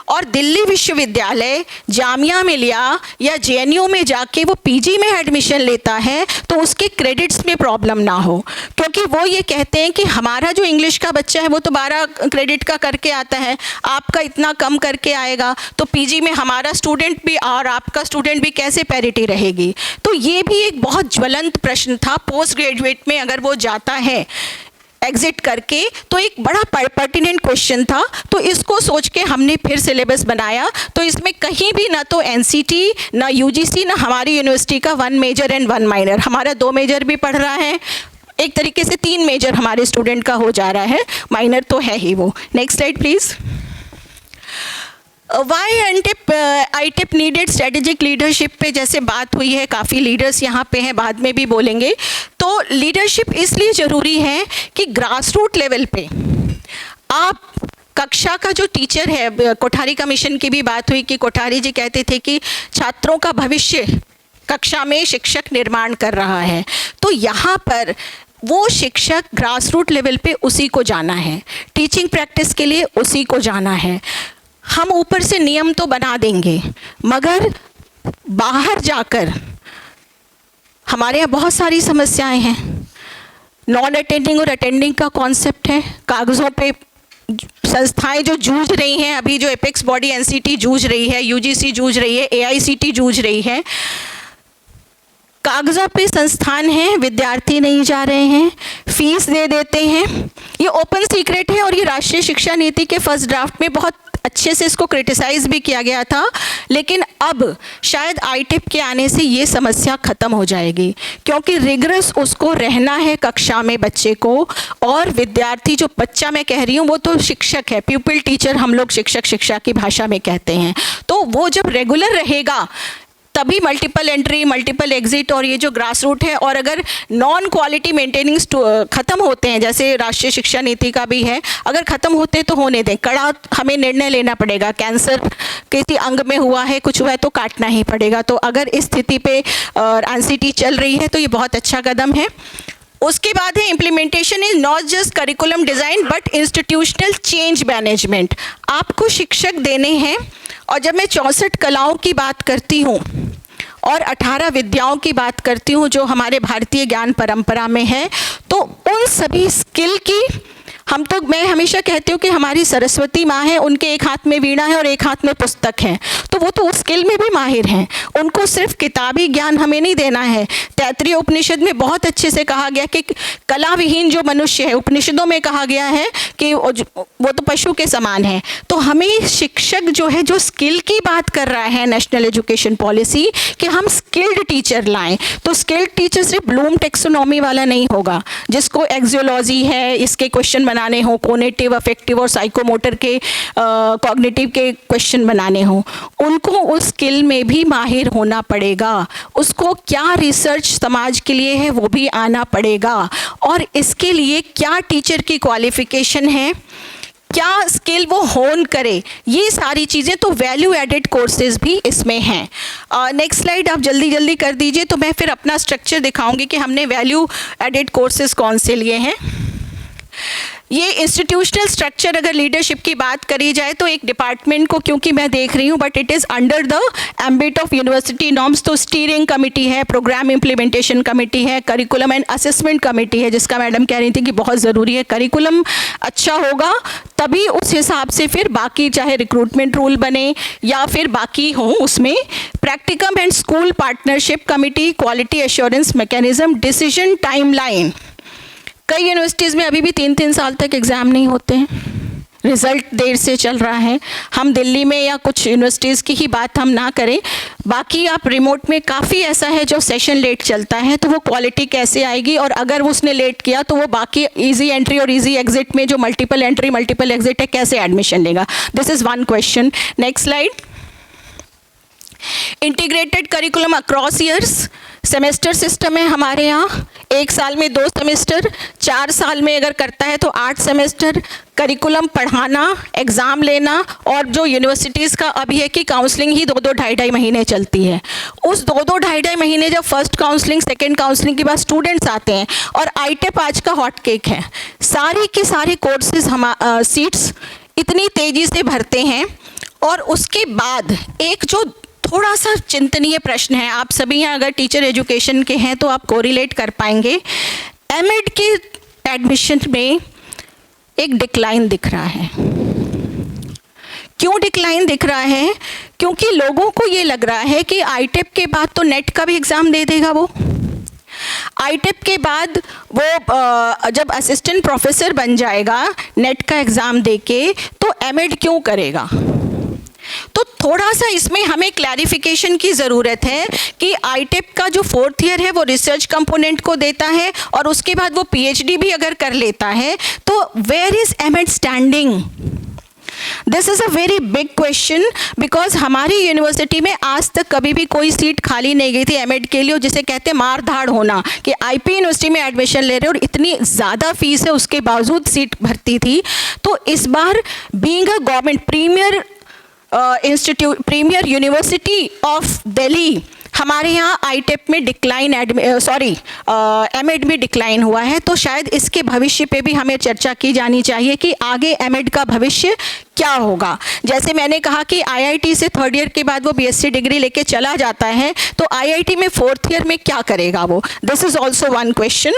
और दिल्ली विश्वविद्यालय, जामिया मिलिया या JNU में जाके वो PG में एडमिशन लेता है, तो उसके क्रेडिट्स में प्रॉब्लम ना हो। क्योंकि वो ये कहते हैं कि हमारा जो इंग्लिश का बच्चा है वो तो 12 क्रेडिट का करके आता है, आपका इतना कम करके आएगा, तो PG में हमारा स्टूडेंट भी और आपका स्टूडेंट भी कैसे पैरिटी रहेगी। तो ये भी एक बहुत ज्वलंत प्रश्न था। पोस्ट ग्रेजुएट में अगर वो जाता है एग्जिट करके, तो एक बड़ा पर्टिनेंट क्वेश्चन था। तो इसको सोच के हमने फिर सिलेबस बनाया। तो इसमें कहीं भी ना तो NCT, ना UGC, ना हमारी यूनिवर्सिटी का 1 मेजर एंड 1 माइनर, हमारा 2 मेजर भी पढ़ रहा है, एक तरीके से 3 मेजर हमारे स्टूडेंट का हो जा रहा है, माइनर तो है ही वो। Next slide please. Why ITEP needed strategic leadership पे जैसे बात हुई है, काफ़ी लीडर्स यहाँ पे हैं, बाद में भी बोलेंगे। तो लीडरशिप इसलिए ज़रूरी है कि ग्रास रूट लेवल पे आप कक्षा का जो टीचर है, कोठारी कमीशन की भी बात हुई कि कोठारी जी कहते थे कि छात्रों का भविष्य कक्षा में शिक्षक निर्माण कर रहा है। तो यहाँ पर वो शिक्षक ग्रास रूट लेवल पे उसी को जाना है, टीचिंग प्रैक्टिस के लिए उसी को जाना है। हम ऊपर से नियम तो बना देंगे, मगर बाहर जाकर हमारे यहाँ बहुत सारी समस्याएं हैं। नॉन अटेंडिंग और अटेंडिंग का कॉन्सेप्ट है। कागज़ों पे संस्थाएं जो जूझ रही हैं, अभी जो एपेक्स बॉडी NCT जूझ रही है, UGC जूझ रही है, AICT जूझ रही है, कागज़ों पे संस्थान हैं, विद्यार्थी नहीं जा रहे हैं, फीस दे देते हैं। ये ओपन सीक्रेट है और ये राष्ट्रीय शिक्षा नीति के फर्स्ट ड्राफ्ट में बहुत अच्छे से इसको क्रिटिसाइज़ भी किया गया था। लेकिन अब शायद ITEP के आने से ये समस्या ख़त्म हो जाएगी, क्योंकि रिगरस उसको रहना है कक्षा में बच्चे को। और विद्यार्थी, जो बच्चा मैं कह रही हूँ वो तो शिक्षक है, प्यूपिल टीचर हम लोग शिक्षा की भाषा में कहते हैं। तो वो जब रेगुलर रहेगा तभी मल्टीपल एंट्री, मल्टीपल एग्जिट और ये जो ग्रास रूट है, और अगर नॉन क्वालिटी मेंटेनिंग ख़त्म होते हैं, जैसे राष्ट्रीय शिक्षा नीति का भी है, अगर ख़त्म होते तो होने दें। कड़ा हमें निर्णय लेना पड़ेगा, कैंसर किसी अंग में हुआ है, कुछ हुआ है तो काटना ही पड़ेगा। तो अगर इस स्थिति पे NCT चल रही है तो ये बहुत अच्छा कदम है। उसके बाद है implementation is not just curriculum design but institutional change management. आपको शिक्षक देने हैं, और जब मैं 64 कलाओं की बात करती हूँ और 18 विद्याओं की बात करती हूँ जो हमारे भारतीय ज्ञान परंपरा में है, तो उन सभी स्किल की मैं हमेशा कहती हूँ कि हमारी सरस्वती माँ है, उनके एक हाथ में वीणा है और एक हाथ में पुस्तक है, तो वो तो उस स्किल में भी माहिर हैं। उनको सिर्फ किताबी ज्ञान हमें नहीं देना है। तैत्तिरीय उपनिषद में बहुत अच्छे से कहा गया कि कला विहीन जो मनुष्य है, उपनिषदों में कहा गया है कि वो तो पशु के समान है। तो हमें शिक्षक जो है, जो स्किल की बात कर रहा है नेशनल एजुकेशन पॉलिसी, कि हम स्किल्ड टीचर लाएं। तो स्किल्ड टीचर सिर्फ ब्लूम टेक्सोनॉमी वाला नहीं होगा, जिसको एक्सियोलॉजी है, इसके क्वेश्चन बनाने हो, कोग्निटिव, अफेक्टिव और साइकोमोटर के कॉग्निटिव के क्वेश्चन बनाने हो, उनको उस स्किल में भी माहिर होना पड़ेगा। उसको क्या रिसर्च समाज के लिए है वो भी आना पड़ेगा, और इसके लिए क्या टीचर की क्वालिफिकेशन है, क्या स्किल वो होन करे, ये सारी चीज़ें। तो वैल्यू एडेड कोर्सेज भी इसमें हैं। नेक्स्ट स्लाइड आप जल्दी जल्दी कर दीजिए, तो मैं फिर अपना स्ट्रक्चर दिखाऊंगी कि हमने वैल्यू एडेड कोर्सेज कौन से लिए हैं। ये इंस्टीट्यूशनल स्ट्रक्चर, अगर लीडरशिप की बात करी जाए तो एक डिपार्टमेंट को, क्योंकि मैं देख रही हूँ, but it is under the ambit of university norms. तो स्टीयरिंग कमेटी है, प्रोग्राम इम्प्लीमेंटेशन कमेटी है, करिकुलम एंड असेसमेंट कमेटी है, जिसका मैडम कह रही थी कि बहुत ज़रूरी है। करिकुलम अच्छा होगा तभी उस हिसाब से फिर बाकी, चाहे रिक्रूटमेंट रूल बने या फिर बाकी हो उसमें। Practicum and school partnership committee, quality assurance mechanism, decision timeline. कई यूनिवर्सिटीज़ में अभी भी 3-3 साल तक एग्ज़ाम नहीं होते हैं। रिज़ल्ट देर से चल रहा है। हम दिल्ली में या कुछ यूनिवर्सिटीज़ की ही बात हम ना करें, बाकी आप रिमोट में काफ़ी ऐसा है जो सेशन लेट चलता है, तो वो क्वालिटी कैसे आएगी? और अगर उसने लेट किया तो वो बाकी इजी एंट्री और इजी एग्जिट में जो मल्टीपल एंट्री मल्टीपल एग्जिट है कैसे एडमिशन लेगा? This is one question. Next slide. Integrated curriculum across years, semester system है हमारे यहाँ। 1 साल में 2 सेमेस्टर, 4 साल में अगर करता है तो 8 सेमेस्टर। करिकुलम पढ़ाना, एग्ज़ाम लेना, और जो यूनिवर्सिटीज़ का अभी है कि काउंसलिंग ही 2-2 ढाई-ढाई महीने चलती है। उस 2-2 ढाई-ढाई महीने जब फर्स्ट काउंसलिंग सेकेंड काउंसलिंग के बाद स्टूडेंट्स आते हैं, और आईटेप आज का हॉट केक है, सारे के सारे कोर्सेज सीट्स इतनी तेज़ी से भरते हैं। और उसके बाद एक जो थोड़ा सा चिंतनीय प्रश्न है, आप सभी यहाँ अगर टीचर एजुकेशन के हैं तो आप कोरिलेट कर पाएंगे, एमएड के एडमिशन में एक डिक्लाइन दिख रहा है। क्यों डिक्लाइन दिख रहा है? क्योंकि लोगों को ये लग रहा है कि आईटेप के बाद तो नेट का भी एग्ज़ाम दे देगा वो, आईटेप के बाद वो जब असिस्टेंट प्रोफेसर बन जाएगा नेट का एग्ज़ाम देके, तो एमएड क्यों करेगा? तो थोड़ा सा इसमें हमें क्लैरिफिकेशन की ज़रूरत है कि आईटेप का जो 4th ईयर है वो रिसर्च कंपोनेंट को देता है, और उसके बाद वो पीएचडी भी अगर कर लेता है तो where is MEd standing? This is a very big question, because हमारी यूनिवर्सिटी में आज तक कभी भी कोई सीट खाली नहीं गई थी एमएड के लिए, और जिसे कहते हैं मार धाड़ होना कि आईपी यूनिवर्सिटी में एडमिशन ले रहे और इतनी ज़्यादा फीस है उसके बावजूद सीट भरती थी। तो इस बार being a government premier university of Delhi, हमारे यहाँ आईटेप में डिक्लाइन एमएड में डिक्लाइन हुआ है। तो शायद इसके भविष्य पे भी हमें चर्चा की जानी चाहिए कि आगे एमएड का भविष्य क्या होगा। जैसे मैंने कहा कि आईआईटी से 3rd ईयर के बाद वो बीएससी डिग्री लेके चला जाता है, तो आईआईटी में 4th ईयर में क्या करेगा वो? This is also one question.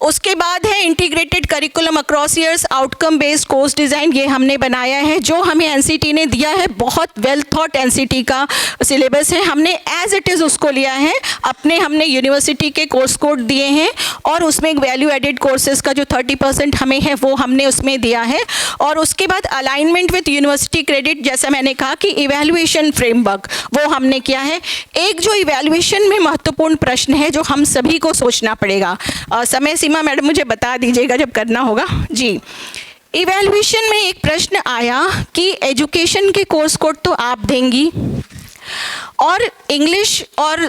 उसके बाद है integrated curriculum across years outcome based course design, ये हमने बनाया है, जो हमें एनसीटी ने दिया है। बहुत वेल थॉट एनसीटी का सिलेबस है, हमने एज इट इज़ उसको लिया है, हमने यूनिवर्सिटी के कोर्स कोड दिए हैं, और उसमें वैल्यू एडेड कोर्सेज का जो 30% हमें है वो हमने उसमें दिया है। और उसके बाद अलाइनमेंट विथ यूनिवर्सिटी क्रेडिट, जैसा मैंने कहा कि इवैल्यूएशन फ्रेमवर्क वो हमने किया है। एक जो इवैल्यूएशन में महत्वपूर्ण प्रश्न है जो हम सभी को सोचना पड़ेगा, समय मैडम मुझे बता दीजिएगा जब करना होगा जी। इवैल्यूएशन में एक प्रश्न आया कि एजुकेशन के कोर्स कोड तो आप देंगी, और इंग्लिश और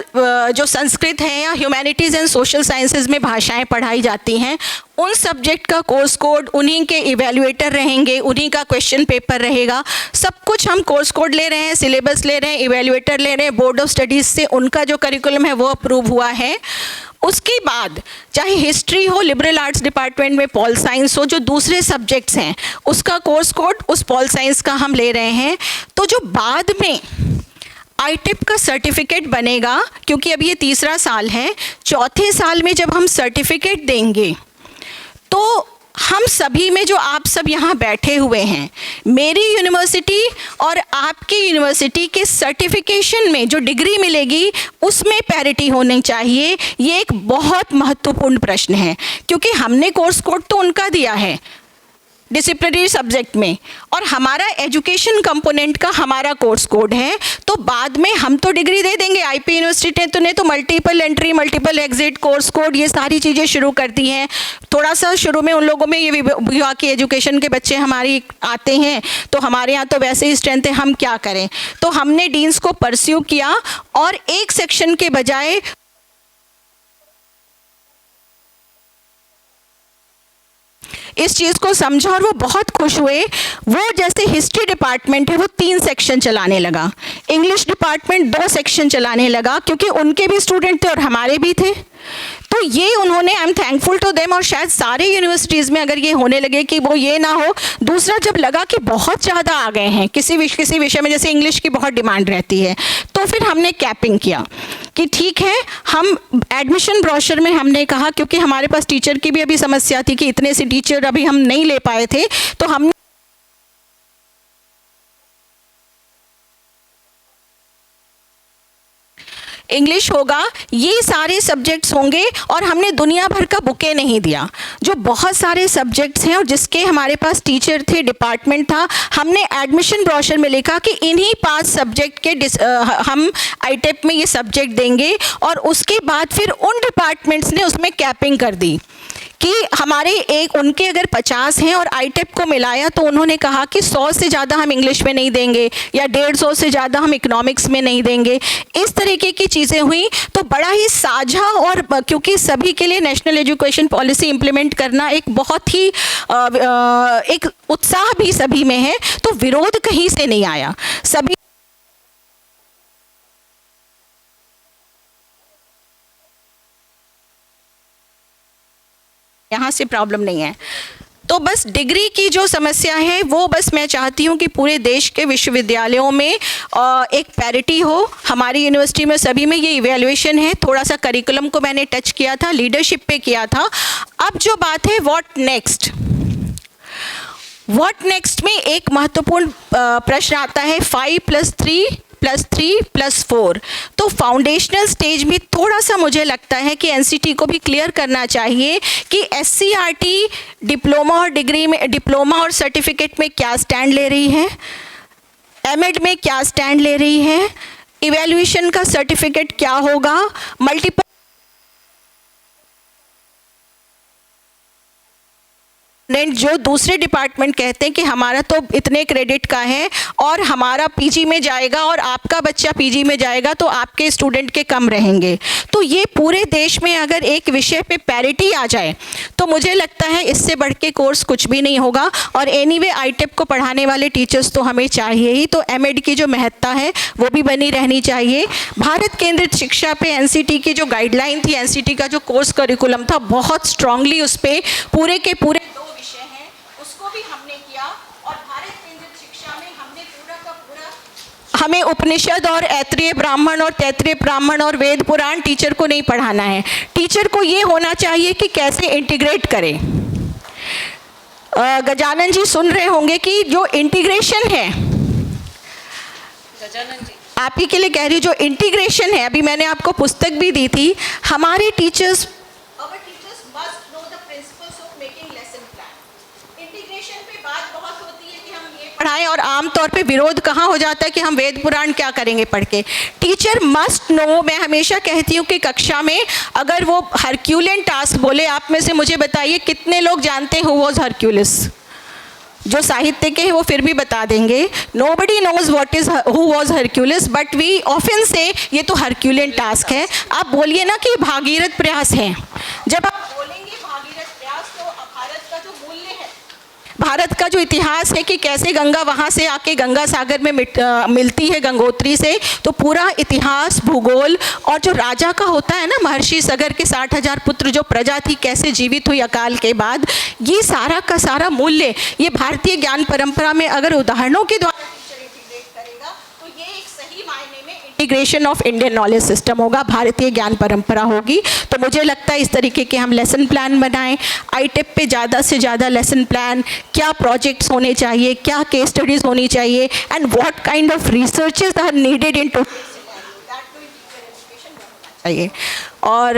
जो संस्कृत है या ह्यूमैनिटीज़ एंड सोशल साइंसेज में भाषाएं पढ़ाई जाती हैं, उन सब्जेक्ट का कोर्स कोड उन्हीं के इवैल्यूएटर रहेंगे, उन्हीं का क्वेश्चन पेपर रहेगा। सब कुछ हम कोर्स कोड ले रहे हैं, सिलेबस ले रहे हैं, इवैल्यूएटर ले रहे हैं, बोर्ड ऑफ स्टडीज़ से उनका जो करिकुलम है वो अप्रूव हुआ है। उसके बाद चाहे हिस्ट्री हो, लिबरल आर्ट्स डिपार्टमेंट में पॉल साइंस हो, जो दूसरे सब्जेक्ट्स हैं उसका कोर्स कोड उस पॉल साइंस का हम ले रहे हैं। तो जो बाद में आईटेप का सर्टिफिकेट बनेगा, क्योंकि अभी ये 3रा साल है, 4थे साल में जब हम सर्टिफिकेट देंगे तो हम सभी में जो आप सब यहाँ बैठे हुए हैं, मेरी यूनिवर्सिटी और आपकी यूनिवर्सिटी के सर्टिफिकेशन में जो डिग्री मिलेगी उसमें पैरिटी होनी चाहिए। ये एक बहुत महत्वपूर्ण प्रश्न है, क्योंकि हमने कोर्स कोड तो उनका दिया है डिसिप्लिनरी सब्जेक्ट में, और हमारा एजुकेशन कंपोनेंट का हमारा कोर्स कोड है, तो बाद में हम तो डिग्री दे देंगे। आईपी यूनिवर्सिटी ने तो multiple entry, multiple exit, course code, ये सारी चीज़ें शुरू कर दी हैं। थोड़ा सा शुरू में उन लोगों में ये विभाग की एजुकेशन के बच्चे हमारी आते हैं, तो हमारे यहाँ तो वैसे ही स्ट्रेंथ है, हम क्या करें? तो हमने डीन्स को परस्यू किया, और एक सेक्शन के बजाय इस चीज़ को समझा, और वो बहुत खुश हुए। वो जैसे हिस्ट्री डिपार्टमेंट है वो 3 सेक्शन चलाने लगा, इंग्लिश डिपार्टमेंट 2 सेक्शन चलाने लगा, क्योंकि उनके भी स्टूडेंट थे और हमारे भी थे। तो ये उन्होंने, I am thankful to them, और शायद सारे यूनिवर्सिटीज़ में अगर ये होने लगे कि वो ये ना हो। दूसरा, जब लगा कि बहुत ज़्यादा आ गए हैं किसी विषय में, जैसे इंग्लिश की बहुत डिमांड रहती है, तो फिर हमने कैपिंग किया कि ठीक है, हम एडमिशन ब्रोशर में हमने कहा, क्योंकि हमारे पास टीचर की भी अभी समस्या थी कि इतने से टीचर अभी हम नहीं ले पाए थे, तो हमने इंग्लिश होगा, ये सारे सब्जेक्ट्स होंगे। और हमने दुनिया भर का बुके नहीं दिया, जो बहुत सारे सब्जेक्ट्स हैं और जिसके हमारे पास टीचर थे, डिपार्टमेंट था, हमने एडमिशन ब्रोशर में लिखा कि इन्हीं 5 सब्जेक्ट के हम आईटेप में ये सब्जेक्ट देंगे। और उसके बाद फिर उन डिपार्टमेंट्स ने उसमें कैपिंग कर दी कि हमारे उनके अगर 50 हैं और आईटेप को मिलाया तो उन्होंने कहा कि 100 से ज़्यादा हम इंग्लिश में नहीं देंगे या 150 से ज़्यादा हम इकोनॉमिक्स में नहीं देंगे। इस तरीके की चीज़ें हुई तो बड़ा ही साझा, और क्योंकि सभी के लिए नेशनल एजुकेशन पॉलिसी इम्प्लीमेंट करना एक बहुत ही एक उत्साह भी सभी में है, तो विरोध कहीं से नहीं आया। सभी यहाँ से प्रॉब्लम नहीं है। तो बस डिग्री की जो समस्या है वो बस मैं चाहती हूँ कि पूरे देश के विश्वविद्यालयों में एक पैरिटी हो। हमारी यूनिवर्सिटी में सभी में ये इवैल्यूएशन है। थोड़ा सा करिकुलम को मैंने टच किया था, लीडरशिप पे किया था। अब जो बात है व्हाट नेक्स्ट, व्हाट नेक्स्ट में एक महत्वपूर्ण प्रश्न आता है 5+3+3+4। तो फाउंडेशनल स्टेज में थोड़ा सा मुझे लगता है कि एनसीटी को भी क्लियर करना चाहिए कि एससीईआरटी डिप्लोमा और डिग्री में, डिप्लोमा और सर्टिफिकेट में क्या स्टैंड ले रही है, एमएड में क्या स्टैंड ले रही है, इवैल्यूएशन का सर्टिफिकेट क्या होगा, मल्टीपल जो दूसरे डिपार्टमेंट कहते हैं कि हमारा तो इतने क्रेडिट का है और हमारा पीजी में जाएगा और आपका बच्चा पीजी में जाएगा तो आपके स्टूडेंट के कम रहेंगे। तो ये पूरे देश में अगर एक विषय पे पैरिटी आ जाए तो मुझे लगता है इससे बढ़ के कोर्स कुछ भी नहीं होगा। और एनीवे आईटेप को पढ़ाने वाले टीचर्स तो हमें चाहिए ही, तो एमएड की जो महत्ता है वो भी बनी रहनी चाहिए। भारत केंद्रित शिक्षा पे एनसीटी की जो गाइडलाइन थी, एनसीटी का जो कोर्स करिकुलम था, बहुत स्ट्रांगली उस पर पूरे के पूरे भी हमने किया। और भारत केंद्रित शिक्षा में हमने पूरा का पूरा, हमें उपनिषद और ऐत्रेय ब्राह्मण और तैत्रेय ब्राह्मण और वेद पुराण टीचर को नहीं पढ़ाना है। टीचर को ये होना चाहिए कि कैसे इंटीग्रेट करें। गजानन जी सुन रहे होंगे कि जो इंटीग्रेशन है, गजानन जी आप ही के लिए कह रही हूँ, जो इंटीग्रेशन है, अभी मैंने आपको पुस्तक भी दी थी, हमारे टीचर्स पढ़ाएं। और आमतौर पे विरोध कहाँ हो जाता है कि हम वेद पुराण क्या करेंगे पढ़ के। Teacher must know. मैं हमेशा कहती हूँ कि कक्षा में अगर वो हरक्यूलियन टास्क बोले, आप में से मुझे बताइए कितने लोग जानते हैं हु वाज हरक्यूलिस? जो साहित्य के हैं वो फिर भी बता देंगे। Nobody knows what is who was Hercules, but we often से ये तो हरक्यूलियन टास्क है। आप बोलिए ना कि भागीरथ प्रयास है। जब आप बोलेंगे भागीरथ प्रयास तो भारत का जो मूल्य है, भारत का जो इतिहास है कि कैसे गंगा वहाँ से आके गंगा सागर में मिलती है गंगोत्री से, तो पूरा इतिहास, भूगोल, और जो राजा का होता है ना, महर्षि सगर के 60,000 पुत्र, जो प्रजा थी कैसे जीवित हुई अकाल के बाद, ये सारा का सारा मूल्य ये भारतीय ज्ञान परंपरा में अगर उदाहरणों के द्वारा करेगा तो ये एक सही मायने में integration of Indian knowledge system होगा, भारतीय ज्ञान परंपरा होगी। तो मुझे लगता है इस तरीके के हम लेसन प्लान बनाएं। आईटेप पे ज़्यादा से ज़्यादा लेसन प्लान, क्या प्रोजेक्ट्स होने चाहिए, क्या केस स्टडीज़ होनी चाहिए, and what kind of researches are needed in to चाहिए। और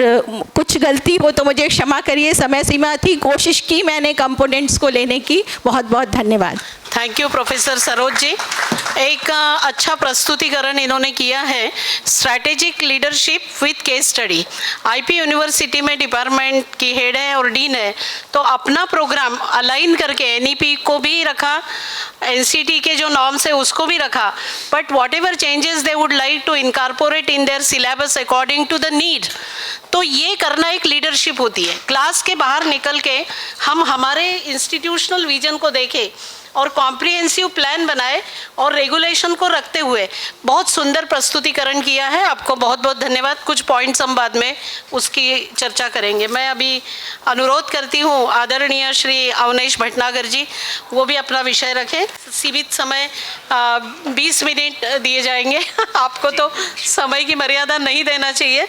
कुछ गलती हो तो मुझे क्षमा करिए, समय सीमा थी, कोशिश की मैंने कंपोनेंट्स को लेने की। बहुत बहुत धन्यवाद। Thank you professor Saroj ji. एक अच्छा प्रस्तुतिकरण इन्होंने किया है, strategic leadership with case study. IP university में डिपार्टमेंट की हेड है और डीन है, तो अपना प्रोग्राम अलाइन करके एनईपी को भी रखा, एनसीटी के जो नॉर्म्स है उसको भी रखा, but whatever changes they would like to incorporate in their syllabus according to the need. तो ये करना एक लीडरशिप होती है। क्लास के बाहर निकल के हम हमारे इंस्टीट्यूशनल विजन को देखें और कॉम्प्रिहेंसिव प्लान बनाए और रेगुलेशन को रखते हुए बहुत सुंदर प्रस्तुतिकरण किया है। आपको बहुत बहुत धन्यवाद। कुछ पॉइंट्स हम बाद में उसकी चर्चा करेंगे। मैं अभी अनुरोध करती हूँ आदरणीय श्री अवनीश भटनागर जी, वो भी अपना विषय रखें। सीमित समय 20 मिनट दिए जाएंगे। आपको तो समय की मर्यादा नहीं देना चाहिए,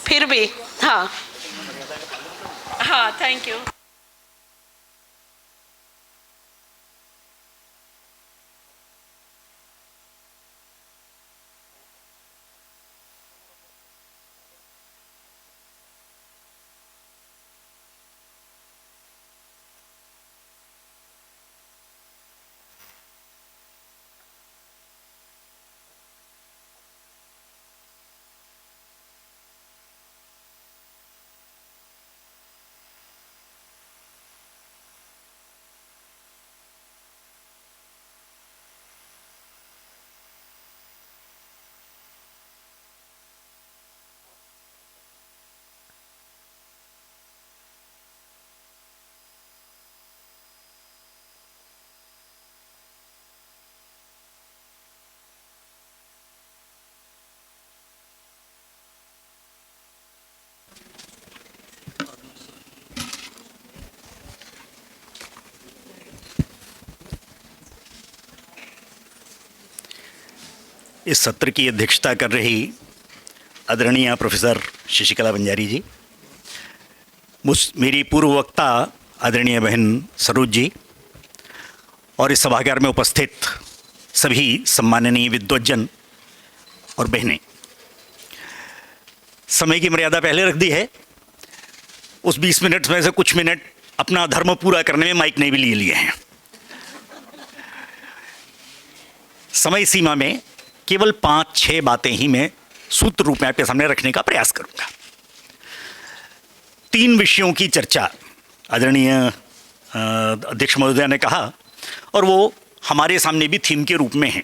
फिर भी हाँ हाँ, थैंक यू। इस सत्र की अध्यक्षता कर रही आदरणीय प्रोफेसर शशिकला बंजारी जी, मेरी पूर्व वक्ता आदरणीय बहन सरोज जी और इस सभागार में उपस्थित सभी सम्माननीय विद्वज्जन और बहनें। समय की मर्यादा पहले रख दी है, उस 20 मिनट में से कुछ मिनट अपना धर्म पूरा करने में माइक ने भी लिए हैं। समय सीमा में केवल 5-6 बातें ही मैं सूत्र रूप में आपके सामने रखने का प्रयास करूंगा। 3 विषयों की चर्चा आदरणीय अध्यक्ष महोदय ने कहा और वो हमारे सामने भी थीम के रूप में है।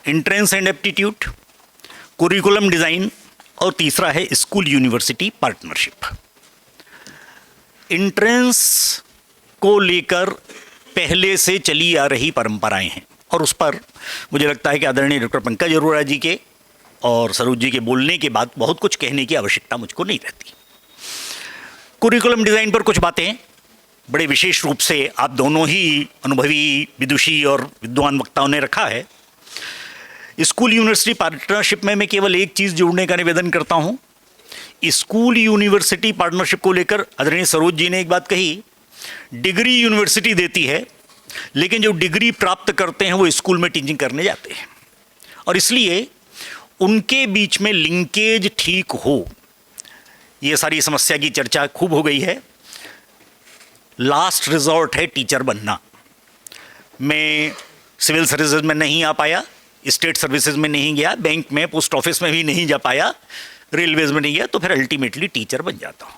Entrance and aptitude, curriculum design और तीसरा है स्कूल यूनिवर्सिटी पार्टनरशिप। एंट्रेंस को लेकर पहले से चली आ रही परंपराएं हैं और उस पर मुझे लगता है कि आदरणीय डॉक्टर पंकज अरोड़ा जी के और सरोज जी के बोलने के बाद बहुत कुछ कहने की आवश्यकता मुझको नहीं रहती। कुरिकुलम डिज़ाइन पर कुछ बातें बड़े विशेष रूप से आप दोनों ही अनुभवी विदुषी और विद्वान वक्ताओं ने रखा है। स्कूल यूनिवर्सिटी पार्टनरशिप में मैं केवल एक चीज़ जोड़ने का निवेदन करता हूँ। स्कूल यूनिवर्सिटी पार्टनरशिप को लेकर आदरणीय सरोज जी ने एक बात कही, डिग्री यूनिवर्सिटी देती है लेकिन जो डिग्री प्राप्त करते हैं वो स्कूल में टीचिंग करने जाते हैं और इसलिए उनके बीच में लिंकेज ठीक हो। ये सारी समस्या की चर्चा खूब हो गई है। लास्ट रिजॉर्ट है टीचर बनना। मैं सिविल सर्विसेज में नहीं आ पाया, स्टेट सर्विसेज में नहीं गया, बैंक में पोस्ट ऑफिस में भी नहीं जा पाया, रेलवेज में नहीं गया, तो फिर अल्टीमेटली टीचर बन जाता हूँ।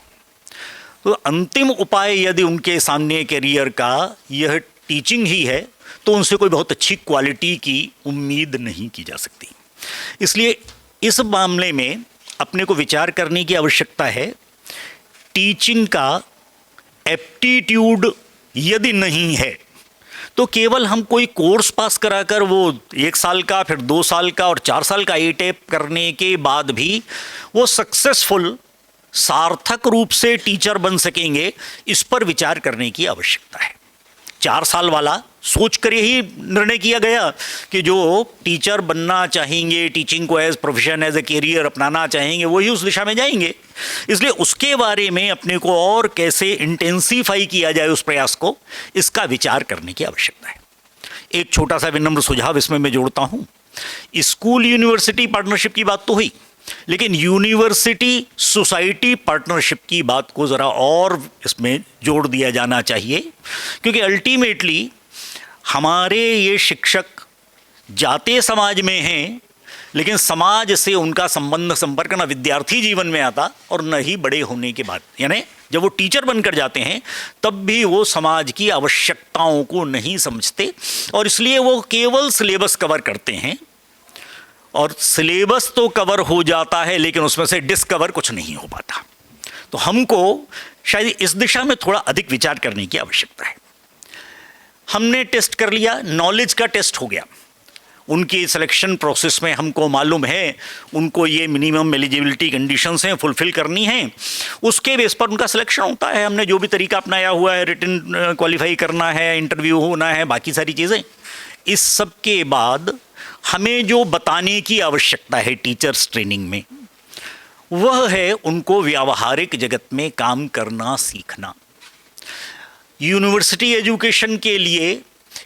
तो अंतिम उपाय यदि उनके सामने करियर का यह टीचिंग ही है तो उनसे कोई बहुत अच्छी क्वालिटी की उम्मीद नहीं की जा सकती। इसलिए इस मामले में अपने को विचार करने की आवश्यकता है। टीचिंग का एप्टीट्यूड यदि नहीं है तो केवल हम कोई कोर्स पास कराकर वो 1 साल का फिर 2 साल का और 4 साल का एटेप करने के बाद भी वो सक्सेसफुल सार्थक रूप से टीचर बन सकेंगे, इस पर विचार करने की आवश्यकता है। 4 साल वाला सोच कर यही निर्णय किया गया कि जो टीचर बनना चाहेंगे, टीचिंग को as profession as a career अपनाना चाहेंगे, वही उस दिशा में जाएंगे। इसलिए उसके बारे में अपने को और कैसे इंटेंसीफाई किया जाए उस प्रयास को, इसका विचार करने की आवश्यकता है। एक छोटा सा विनम्र सुझाव इसमें मैं जोड़ता हूँ। स्कूल यूनिवर्सिटी पार्टनरशिप की बात तो हुई, लेकिन यूनिवर्सिटी सोसाइटी पार्टनरशिप की बात को ज़रा और इसमें जोड़ दिया जाना चाहिए, क्योंकि अल्टीमेटली हमारे ये शिक्षक जाते समाज में हैं लेकिन समाज से उनका संबंध संपर्क न विद्यार्थी जीवन में आता और न ही बड़े होने के बाद, यानी जब वो टीचर बनकर जाते हैं तब भी वो समाज की आवश्यकताओं को नहीं समझते और इसलिए वो केवल सिलेबस कवर करते हैं और सिलेबस तो कवर हो जाता है लेकिन उसमें से डिस्कवर कुछ नहीं हो पाता। तो हमको शायद इस दिशा में थोड़ा अधिक विचार करने की आवश्यकता है। हमने टेस्ट कर लिया, नॉलेज का टेस्ट हो गया, उनकी सिलेक्शन प्रोसेस में हमको मालूम है उनको ये मिनिमम एलिजिबिलिटी कंडीशंस हैं फुलफिल करनी हैं, उसके बेस पर उनका सिलेक्शन होता है। हमने जो भी तरीका अपनाया हुआ है, रिटन क्वालिफाई करना है, इंटरव्यू होना है, बाकी सारी चीज़ें, इस सब के बाद हमें जो बताने की आवश्यकता है टीचर्स ट्रेनिंग में, वह है उनको व्यावहारिक जगत में काम करना सीखना। यूनिवर्सिटी एजुकेशन के लिए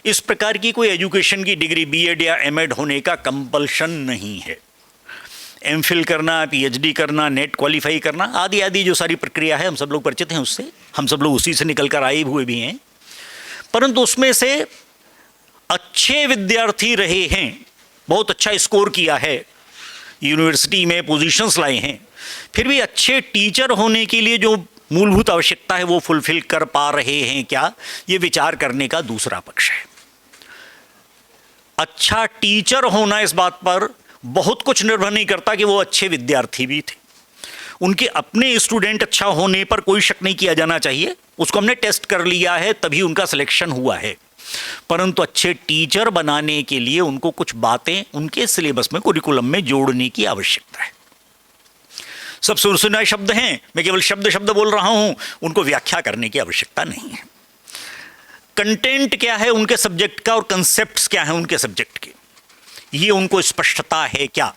इस प्रकार की कोई एजुकेशन की डिग्री बीएड या एमएड होने का कंपल्शन नहीं है। एमफिल करना, पीएचडी करना, नेट क्वालिफाई करना आदि आदि जो सारी प्रक्रिया है हम सब लोग परिचित हैं उससे, हम सब लोग उसी से निकल कर आए हुए भी हैं। परंतु उसमें से अच्छे विद्यार्थी रहे हैं, बहुत अच्छा स्कोर किया है, यूनिवर्सिटी में पोजीशंस लाए हैं, फिर भी अच्छे टीचर होने के लिए जो मूलभूत आवश्यकता है वो फुलफिल कर पा रहे हैं क्या, ये विचार करने का दूसरा पक्ष है। अच्छा टीचर होना इस बात पर बहुत कुछ निर्भर नहीं करता कि वो अच्छे विद्यार्थी भी थे। उनके अपने स्टूडेंट अच्छा होने पर कोई शक नहीं किया जाना चाहिए, उसको हमने टेस्ट कर लिया है तभी उनका सिलेक्शन हुआ है। परंतु अच्छे टीचर बनाने के लिए उनको कुछ बातें उनके सिलेबस में, कुरिकुलम में जोड़ने की आवश्यकता है। सब सुनसुनाए शब्द हैं, मैं केवल शब्द शब्द बोल रहा हूं, उनको व्याख्या करने की आवश्यकता नहीं है। कंटेंट क्या है उनके सब्जेक्ट का और कंसेप्ट्स क्या है उनके सब्जेक्ट के, ये उनको स्पष्टता है क्या?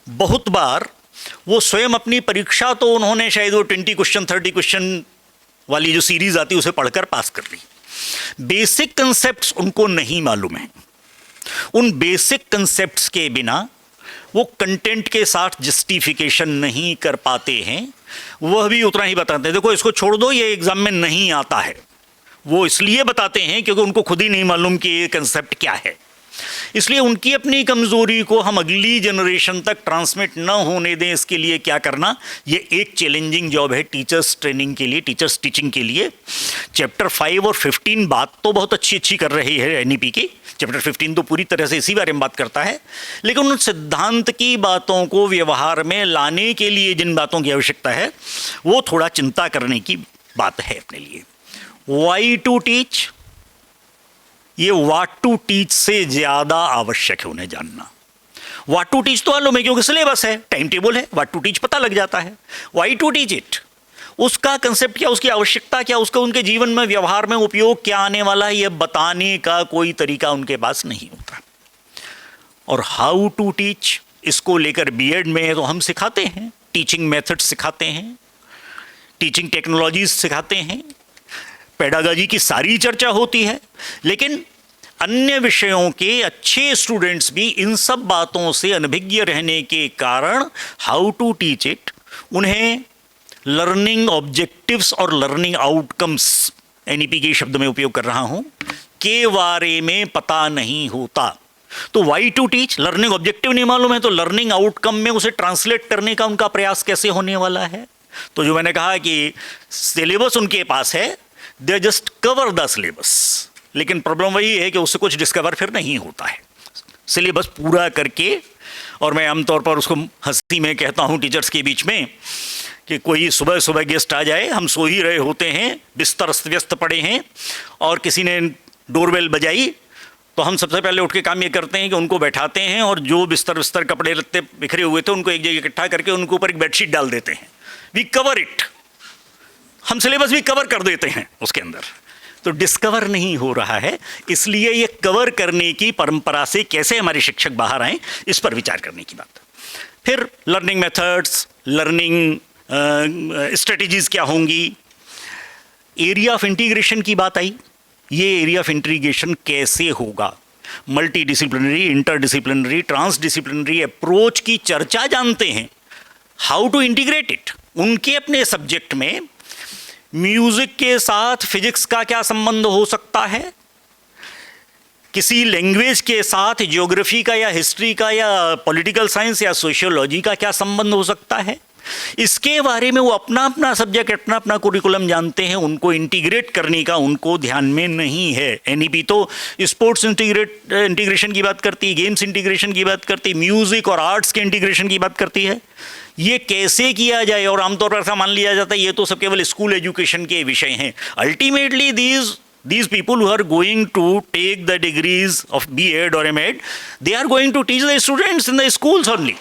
बहुत बार वो स्वयं अपनी परीक्षा तो उन्होंने शायद वो 20 क्वेश्चन 30 क्वेश्चन वाली जो सीरीज आती है उसे पढ़कर पास कर ली, बेसिक कंसेप्ट्स उनको नहीं मालूम है। उन बेसिक कंसेप्ट्स के बिना वो कंटेंट के साथ जस्टिफिकेशन नहीं कर पाते हैं। वह भी उतना ही बताते हैं, देखो इसको छोड़ दो, ये एग्जाम में नहीं आता है। वो इसलिए बताते हैं क्योंकि उनको खुद ही नहीं मालूम कि ये कंसेप्ट क्या है। इसलिए उनकी अपनी कमजोरी को हम अगली जनरेशन तक ट्रांसमिट न होने दें, इसके लिए क्या करना, ये एक चैलेंजिंग जॉब है टीचर्स ट्रेनिंग के लिए, टीचर्स टीचिंग के लिए। चैप्टर 5 और 15 बात तो बहुत अच्छी कर रही है एनईपी की। चैप्टर 15 तो पूरी तरह से इसी बारे में बात करता है, लेकिन उन सिद्धांत की बातों को व्यवहार में लाने के लिए जिन बातों की आवश्यकता है वो थोड़ा चिंता करने की बात है अपने लिए। वाई टू टीच, ये व्हाट टू टीच से ज्यादा आवश्यक है उन्हें जानना। व्हाट टू टीच तो मालूम है क्योंकि सिलेबस है, टाइम टेबल है, व्हाट टू टीच पता लग जाता है। वाई टू टीच इट, उसका कंसेप्ट क्या, उसकी आवश्यकता क्या, उसका उनके जीवन में व्यवहार में उपयोग क्या आने वाला है, यह बताने का कोई तरीका उनके पास नहीं होता। और हाउ टू टीच, इसको लेकर बीएड में तो हम सिखाते हैं, टीचिंग मेथड्स सिखाते हैं, टीचिंग टेक्नोलॉजीज सिखाते हैं, पेडागॉजी की सारी चर्चा होती है, लेकिन अन्य विषयों के अच्छे स्टूडेंट्स भी इन सब बातों से अनभिज्ञ रहने के कारण हाउ टू टीच इट, उन्हें लर्निंग ऑब्जेक्टिव्स और लर्निंग आउटकम्स, एनईपी के शब्द में उपयोग कर रहा हूं, के बारे में पता नहीं होता। तो why to teach, learning objective नहीं मालूम है तो लर्निंग आउटकम में उसे ट्रांसलेट करने का उनका प्रयास कैसे होने वाला है। तो जो मैंने कहा कि सिलेबस उनके पास है, they just cover the syllabus, लेकिन प्रॉब्लम वही है कि उससे कुछ डिस्कवर फिर नहीं होता है। सिलेबस पूरा करके, और मैं आमतौर पर उसको हंसी में कहता हूँ टीचर्स के बीच में कि कोई सुबह सुबह गेस्ट आ जाए, हम सो ही रहे होते हैं, बिस्तर अस्त व्यस्त पड़े हैं और किसी ने डोरबेल बजाई, तो हम सबसे पहले उठ के काम ये करते हैं कि उनको बैठाते हैं और जो बिस्तर कपड़े लत्ते बिखरे हुए थे उनको एक जगह इकट्ठा करके उनके ऊपर एक बेडशीट डाल देते हैं। वी कवर इट, हम सिलेबस भी कवर कर देते हैं उसके अंदर, तो डिस्कवर नहीं हो रहा है। इसलिए ये कवर करने की परंपरा से कैसे हमारे शिक्षक बाहर आए, इस पर विचार करने की बात। फिर लर्निंग मेथड्स, लर्निंग स्ट्रेटजीज क्या होंगी, एरिया ऑफ इंटीग्रेशन की बात आई। ये एरिया ऑफ इंटीग्रेशन कैसे होगा, multi disciplinary, interdisciplinary, transdisciplinary approach की चर्चा जानते हैं। हाउ टू इंटीग्रेट इट, उनके अपने सब्जेक्ट में म्यूजिक के साथ फिजिक्स का क्या संबंध हो सकता है, किसी लैंग्वेज के साथ ज्योग्राफी का या हिस्ट्री का या पॉलिटिकल साइंस या सोशियोलॉजी का क्या संबंध हो सकता है, इसके बारे में वो अपना अपना सब्जेक्ट, अपना अपना कुरिकुलम जानते हैं। उनको इंटीग्रेट करने का उनको ध्यान में नहीं है। एनईपी तो स्पोर्ट्स इंटीग्रेशन की बात करती है, गेम्स इंटीग्रेशन की बात करती है, म्यूजिक और आर्ट्स के इंटीग्रेशन की बात करती है। ये कैसे किया जाए, और आमतौर पर ऐसा मान लिया जाता है ये तो सब केवल स्कूल एजुकेशन के विषय हैं। Ultimately these people who are going to take the degrees of B.Ed or M.Ed, they are going to teach the students in the schools only.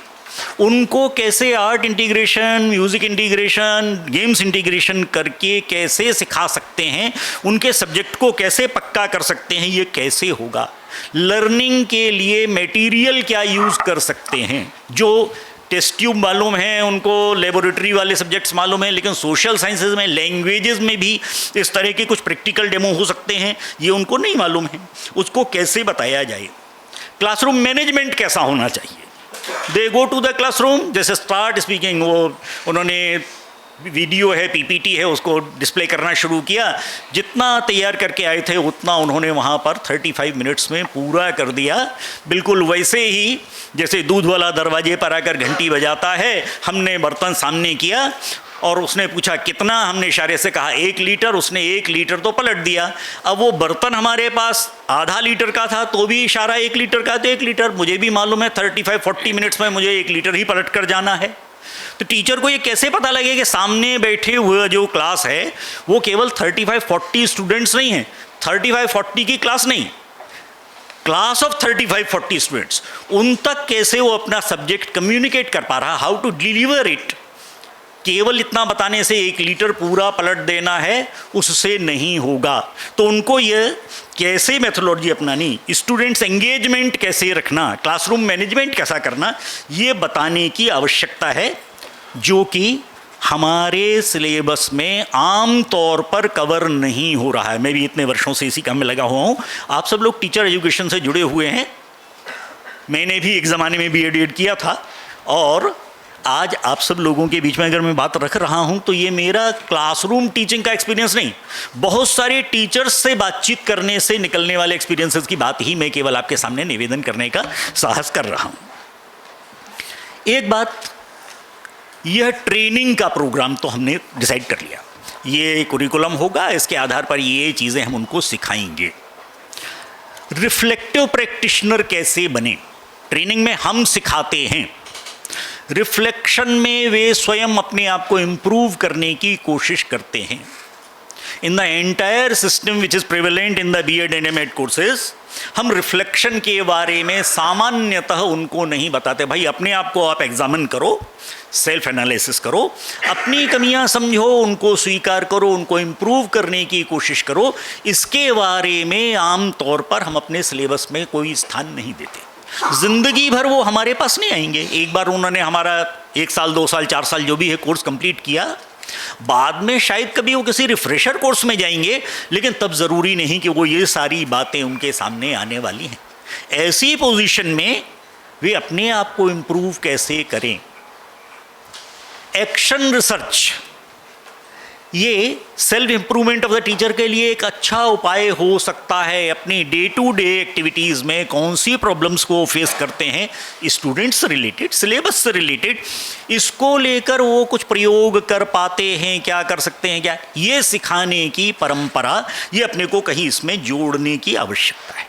उनको कैसे art integration, music integration, games integration करके कैसे सिखा सकते हैं, उनके सब्जेक्ट को कैसे पक्का कर सकते हैं, ये कैसे होगा। लर्निंग के लिए मटेरियल क्या यूज़ कर सकते हैं, जो टेस्ट ट्यूब मालूम है उनको, लेबोरेटरी वाले सब्जेक्ट्स मालूम है, लेकिन सोशल साइंसेज में, लैंग्वेजेस में भी इस तरह के कुछ प्रैक्टिकल डेमो हो सकते हैं, ये उनको नहीं मालूम है। उसको कैसे बताया जाए, क्लासरूम मैनेजमेंट कैसा होना चाहिए। दे गो टू द क्लासरूम, जैसे स्टार्ट स्पीकिंग, वो उन्होंने वीडियो है, पीपीटी है, उसको डिस्प्ले करना शुरू किया। जितना तैयार करके आए थे उतना उन्होंने वहाँ पर 35 मिनट्स में पूरा कर दिया। बिल्कुल वैसे ही जैसे दूध वाला दरवाजे पर आकर घंटी बजाता है। हमने बर्तन सामने किया और उसने पूछा कितना, हमने इशारे से कहा 1 लीटर, उसने 1 लीटर तो पलट दिया। अब वो बर्तन हमारे पास आधा लीटर का था तो भी इशारा 1 लीटर का, तो 1 लीटर मुझे भी मालूम है 35-40 मिनट्स में मुझे 1 लीटर ही पलट कर जाना है। तो टीचर को ये कैसे पता लगे कि सामने बैठे हुए जो क्लास है वो केवल 35-40 स्टूडेंट्स नहीं हैं, 35-40 की क्लास नहीं, क्लास ऑफ 35-40 स्टूडेंट्स, उन तक कैसे वो अपना सब्जेक्ट कम्युनिकेट कर पा रहा, हाउ टू डिलीवर इट, केवल इतना बताने से 1 लीटर पूरा पलट देना है उससे नहीं होगा। तो उनको ये कैसे मेथोडोलॉजी अपनानी, स्टूडेंट्स एंगेजमेंट कैसे रखना, क्लासरूम मैनेजमेंट कैसा करना, ये बताने की आवश्यकता है, जो कि हमारे सिलेबस में आम तौर पर कवर नहीं हो रहा है। मैं भी इतने वर्षों से इसी काम में लगा हुआ हूँ। आप सब लोग टीचर एजुकेशन से जुड़े हुए हैं, मैंने भी एक ज़माने में BEd किया था, और आज आप सब लोगों के बीच में अगर मैं बात रख रहा हूं तो ये मेरा क्लासरूम टीचिंग का एक्सपीरियंस नहीं, बहुत सारे टीचर्स से बातचीत करने से निकलने वाले एक्सपीरियंसेस की बात ही मैं केवल आपके सामने निवेदन करने का साहस कर रहा हूं। एक बात, यह ट्रेनिंग का प्रोग्राम तो हमने डिसाइड कर लिया, ये कुरिकुलम होगा, इसके आधार पर ये चीज़ें हम उनको सिखाएंगे। रिफ्लेक्टिव प्रैक्टिशनर कैसे बने, ट्रेनिंग में हम सिखाते हैं। रिफ्लेक्शन में वे स्वयं अपने आप को इम्प्रूव करने की कोशिश करते हैं। In the entire system which is prevalent in the BEd and MAd courses, हम रिफ्लेक्शन के बारे में सामान्यतः उनको नहीं बताते। भाई अपने आप को आप एग्जामिन करो, सेल्फ एनालिसिस करो, अपनी कमियां समझो, उनको स्वीकार करो, उनको इम्प्रूव करने की कोशिश करो। इसके बारे में आम तौर पर हम अपने सिलेबस में कोई स्थान नहीं देते। जिंदगी भर वो हमारे पास नहीं आएंगे। एक बार उन्होंने हमारा 1 साल 2 साल 4 साल जो भी है कोर्स कंप्लीट किया, बाद में शायद कभी वो किसी रिफ्रेशर कोर्स में जाएंगे, लेकिन तब ज़रूरी नहीं कि वो ये सारी बातें उनके सामने आने वाली हैं। ऐसी पोजीशन में वे अपने आप को इम्प्रूव कैसे करें। एक्शन रिसर्च, ये self improvement of the teacher के लिए एक अच्छा उपाय हो सकता है। अपनी डे टू डे एक्टिविटीज़ में कौन सी प्रॉब्लम्स को फेस करते हैं स्टूडेंट्स से रिलेटेड, सिलेबस से रिलेटेड, इसको लेकर वो कुछ प्रयोग कर पाते हैं, क्या कर सकते हैं, क्या, ये सिखाने की परंपरा, ये अपने को कहीं इसमें जोड़ने की आवश्यकता है।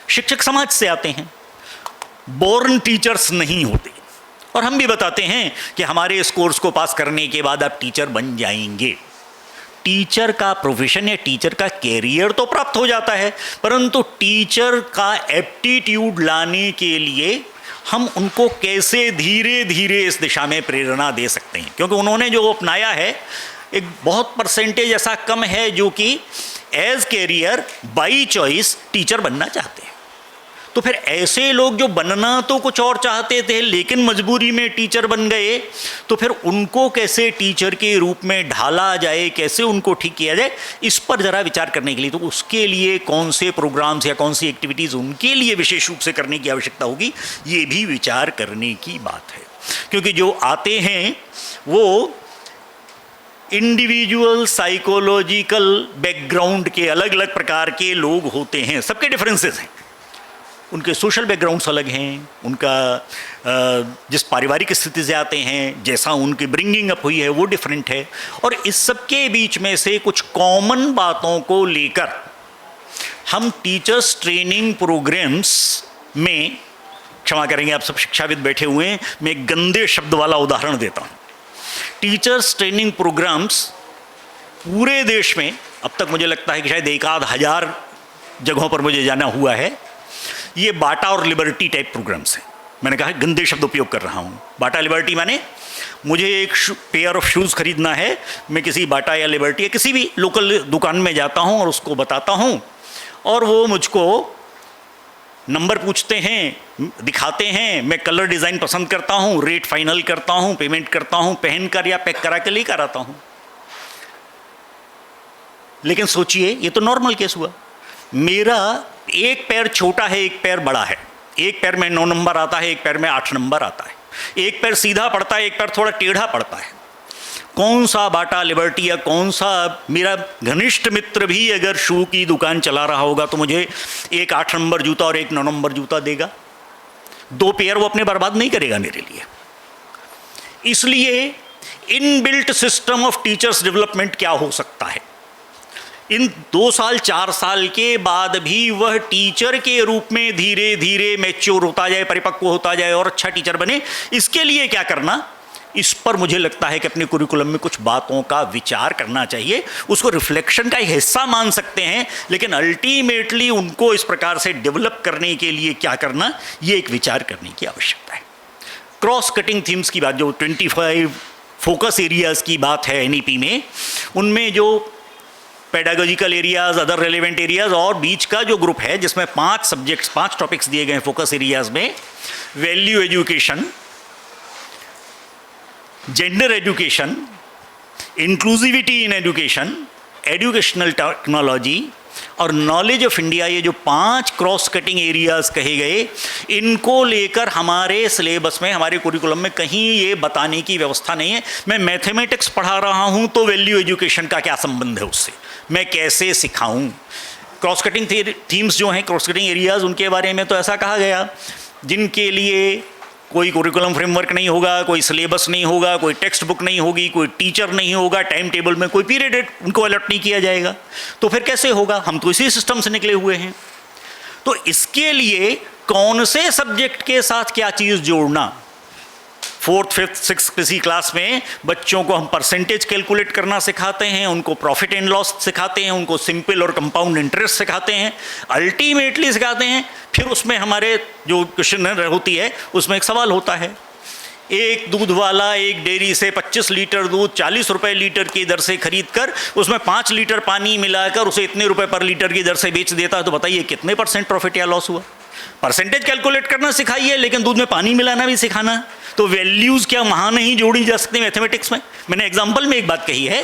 शिक्षक समाज से आते हैं, बोर्न टीचर्स नहीं होते, और हम भी बताते हैं कि हमारे इस कोर्स को पास करने के बाद आप टीचर बन जाएंगे। टीचर का प्रोफेशन या टीचर का कैरियर तो प्राप्त हो जाता है, परंतु टीचर का एप्टीट्यूड लाने के लिए हम उनको कैसे धीरे धीरे इस दिशा में प्रेरणा दे सकते हैं, क्योंकि उन्होंने जो अपनाया है एक बहुत परसेंटेज ऐसा कम है जो कि as career by choice teacher बनना चाहते हैं। तो फिर ऐसे लोग जो बनना तो कुछ और चाहते थे लेकिन मजबूरी में टीचर बन गए, तो फिर उनको कैसे टीचर के रूप में ढाला जाए, कैसे उनको ठीक किया जाए, इस पर ज़रा विचार करने के लिए, तो उसके लिए कौन से प्रोग्राम्स या कौन सी एक्टिविटीज़ उनके लिए विशेष रूप से करने की आवश्यकता होगी, ये भी विचार करने की बात है। क्योंकि जो आते हैं वो इंडिविजुअल साइकोलॉजिकल बैकग्राउंड के अलग अलग प्रकार के लोग होते हैं, सबके डिफरेंसेस हैं, उनके सोशल बैकग्राउंड्स अलग हैं, उनका जिस पारिवारिक स्थिति से आते हैं, जैसा उनकी ब्रिंगिंग अप हुई है वो डिफरेंट है, और इस सब के बीच में से कुछ कॉमन बातों को लेकर हम टीचर्स ट्रेनिंग प्रोग्राम्स में, क्षमा करेंगे आप सब शिक्षाविद बैठे हुए हैं, मैं एक गंदे शब्द वाला उदाहरण देता हूँ। टीचर्स ट्रेनिंग प्रोग्राम्स पूरे देश में अब तक मुझे लगता है कि शायद 1,000 जगहों पर मुझे जाना हुआ है, ये बाटा और लिबर्टी टाइप प्रोग्राम्स हैं। मैंने कहा गंदे शब्द उपयोग कर रहा हूँ। बाटा लिबर्टी माने मुझे एक पेयर ऑफ शूज़ खरीदना है, मैं किसी बाटा या लिबर्टी या किसी भी लोकल दुकान में जाता हूँ और उसको बताता हूँ, और वो मुझको नंबर पूछते हैं, दिखाते हैं, मैं कलर डिज़ाइन पसंद करता हूँ, रेट फाइनल करता हूँ, पेमेंट करता हूँ, पहन कर या पैक करा के लेकर आता हूँ। लेकिन सोचिए, ये तो नॉर्मल केस हुआ। मेरा एक पैर छोटा है, एक पैर बड़ा है, एक पैर में 9 नंबर आता है, एक पैर में 8 नंबर आता है, एक पैर सीधा पड़ता है, एक पैर थोड़ा टेढ़ा पड़ता है। कौन सा बाटा लिबर्टी या कौन सा मेरा घनिष्ठ मित्र भी अगर शू की दुकान चला रहा होगा तो मुझे एक 8 नंबर जूता और एक 9 नंबर जूता देगा? 2 पेयर वो अपने बर्बाद नहीं करेगा मेरे लिए। इसलिए inbuilt system of teachers development क्या हो सकता है, इन 2 साल 4 साल के बाद भी वह टीचर के रूप में धीरे धीरे मैच्योर होता जाए, परिपक्व होता जाए और अच्छा टीचर बने। इसके लिए क्या करना, इस पर मुझे लगता है कि अपने कुरिकुलम में कुछ बातों का विचार करना चाहिए। उसको रिफ्लेक्शन का एक हिस्सा मान सकते हैं, लेकिन अल्टीमेटली उनको इस प्रकार से डेवलप करने के लिए क्या करना, ये एक विचार करने की आवश्यकता है। क्रॉस कटिंग थीम्स की बात, जो 25 फोकस एरियाज़ की बात है एनईपी में, उनमें जो pedagogical areas, other relevant areas और बीच का जो ग्रुप है जिसमें 5 सब्जेक्ट्स, 5 टॉपिक्स दिए गए हैं फोकस एरियाज में, value education, gender education, inclusivity in education, educational technology और नॉलेज ऑफ इंडिया, ये जो 5 क्रॉस कटिंग एरियाज कहे गए, इनको लेकर हमारे सिलेबस में, हमारे कुरिकुलम में कहीं ये बताने की व्यवस्था नहीं है। मैं मैथमेटिक्स पढ़ा रहा हूँ तो वैल्यू एजुकेशन का क्या संबंध है उससे, मैं कैसे सिखाऊं? क्रॉस कटिंग थीम्स जो हैं, क्रॉस कटिंग एरियाज, उनके बारे में तो ऐसा कहा गया जिनके लिए कोई कुरिकुलम फ्रेमवर्क नहीं होगा, कोई सिलेबस नहीं होगा, कोई टेक्स्ट बुक नहीं होगी, कोई टीचर नहीं होगा, टाइम टेबल में कोई पीरियड उनको अलर्ट नहीं किया जाएगा, तो फिर कैसे होगा? हम तो इसी सिस्टम से निकले हुए हैं। तो इसके लिए कौन से सब्जेक्ट के साथ क्या चीज़ जोड़ना, 4th, 5th, 6th किसी क्लास में बच्चों को हम परसेंटेज कैलकुलेट करना सिखाते हैं, उनको प्रॉफिट एंड लॉस सिखाते हैं, उनको सिंपल और कंपाउंड इंटरेस्ट सिखाते हैं, अल्टीमेटली सिखाते हैं। फिर उसमें हमारे जो क्वेश्चन होती है उसमें एक सवाल होता है, एक दूध वाला एक डेयरी से 25 लीटर दूध 40 रुपए लीटर की दर से खरीद कर उसमें 5 लीटर पानी मिलाकर उसे इतने रुपए पर लीटर की दर से बेच देता है, तो बताइए कितने % प्रॉफिट या लॉस हुआ? परसेंटेज कैलकुलेट करना सिखाइए लेकिन दूध में पानी मिलाना भी सिखाना, तो वैल्यूज़ क्या वहाँ नहीं जोड़ी जा सकती मैथमेटिक्स में? मैंने एग्जाम्पल में एक बात कही है,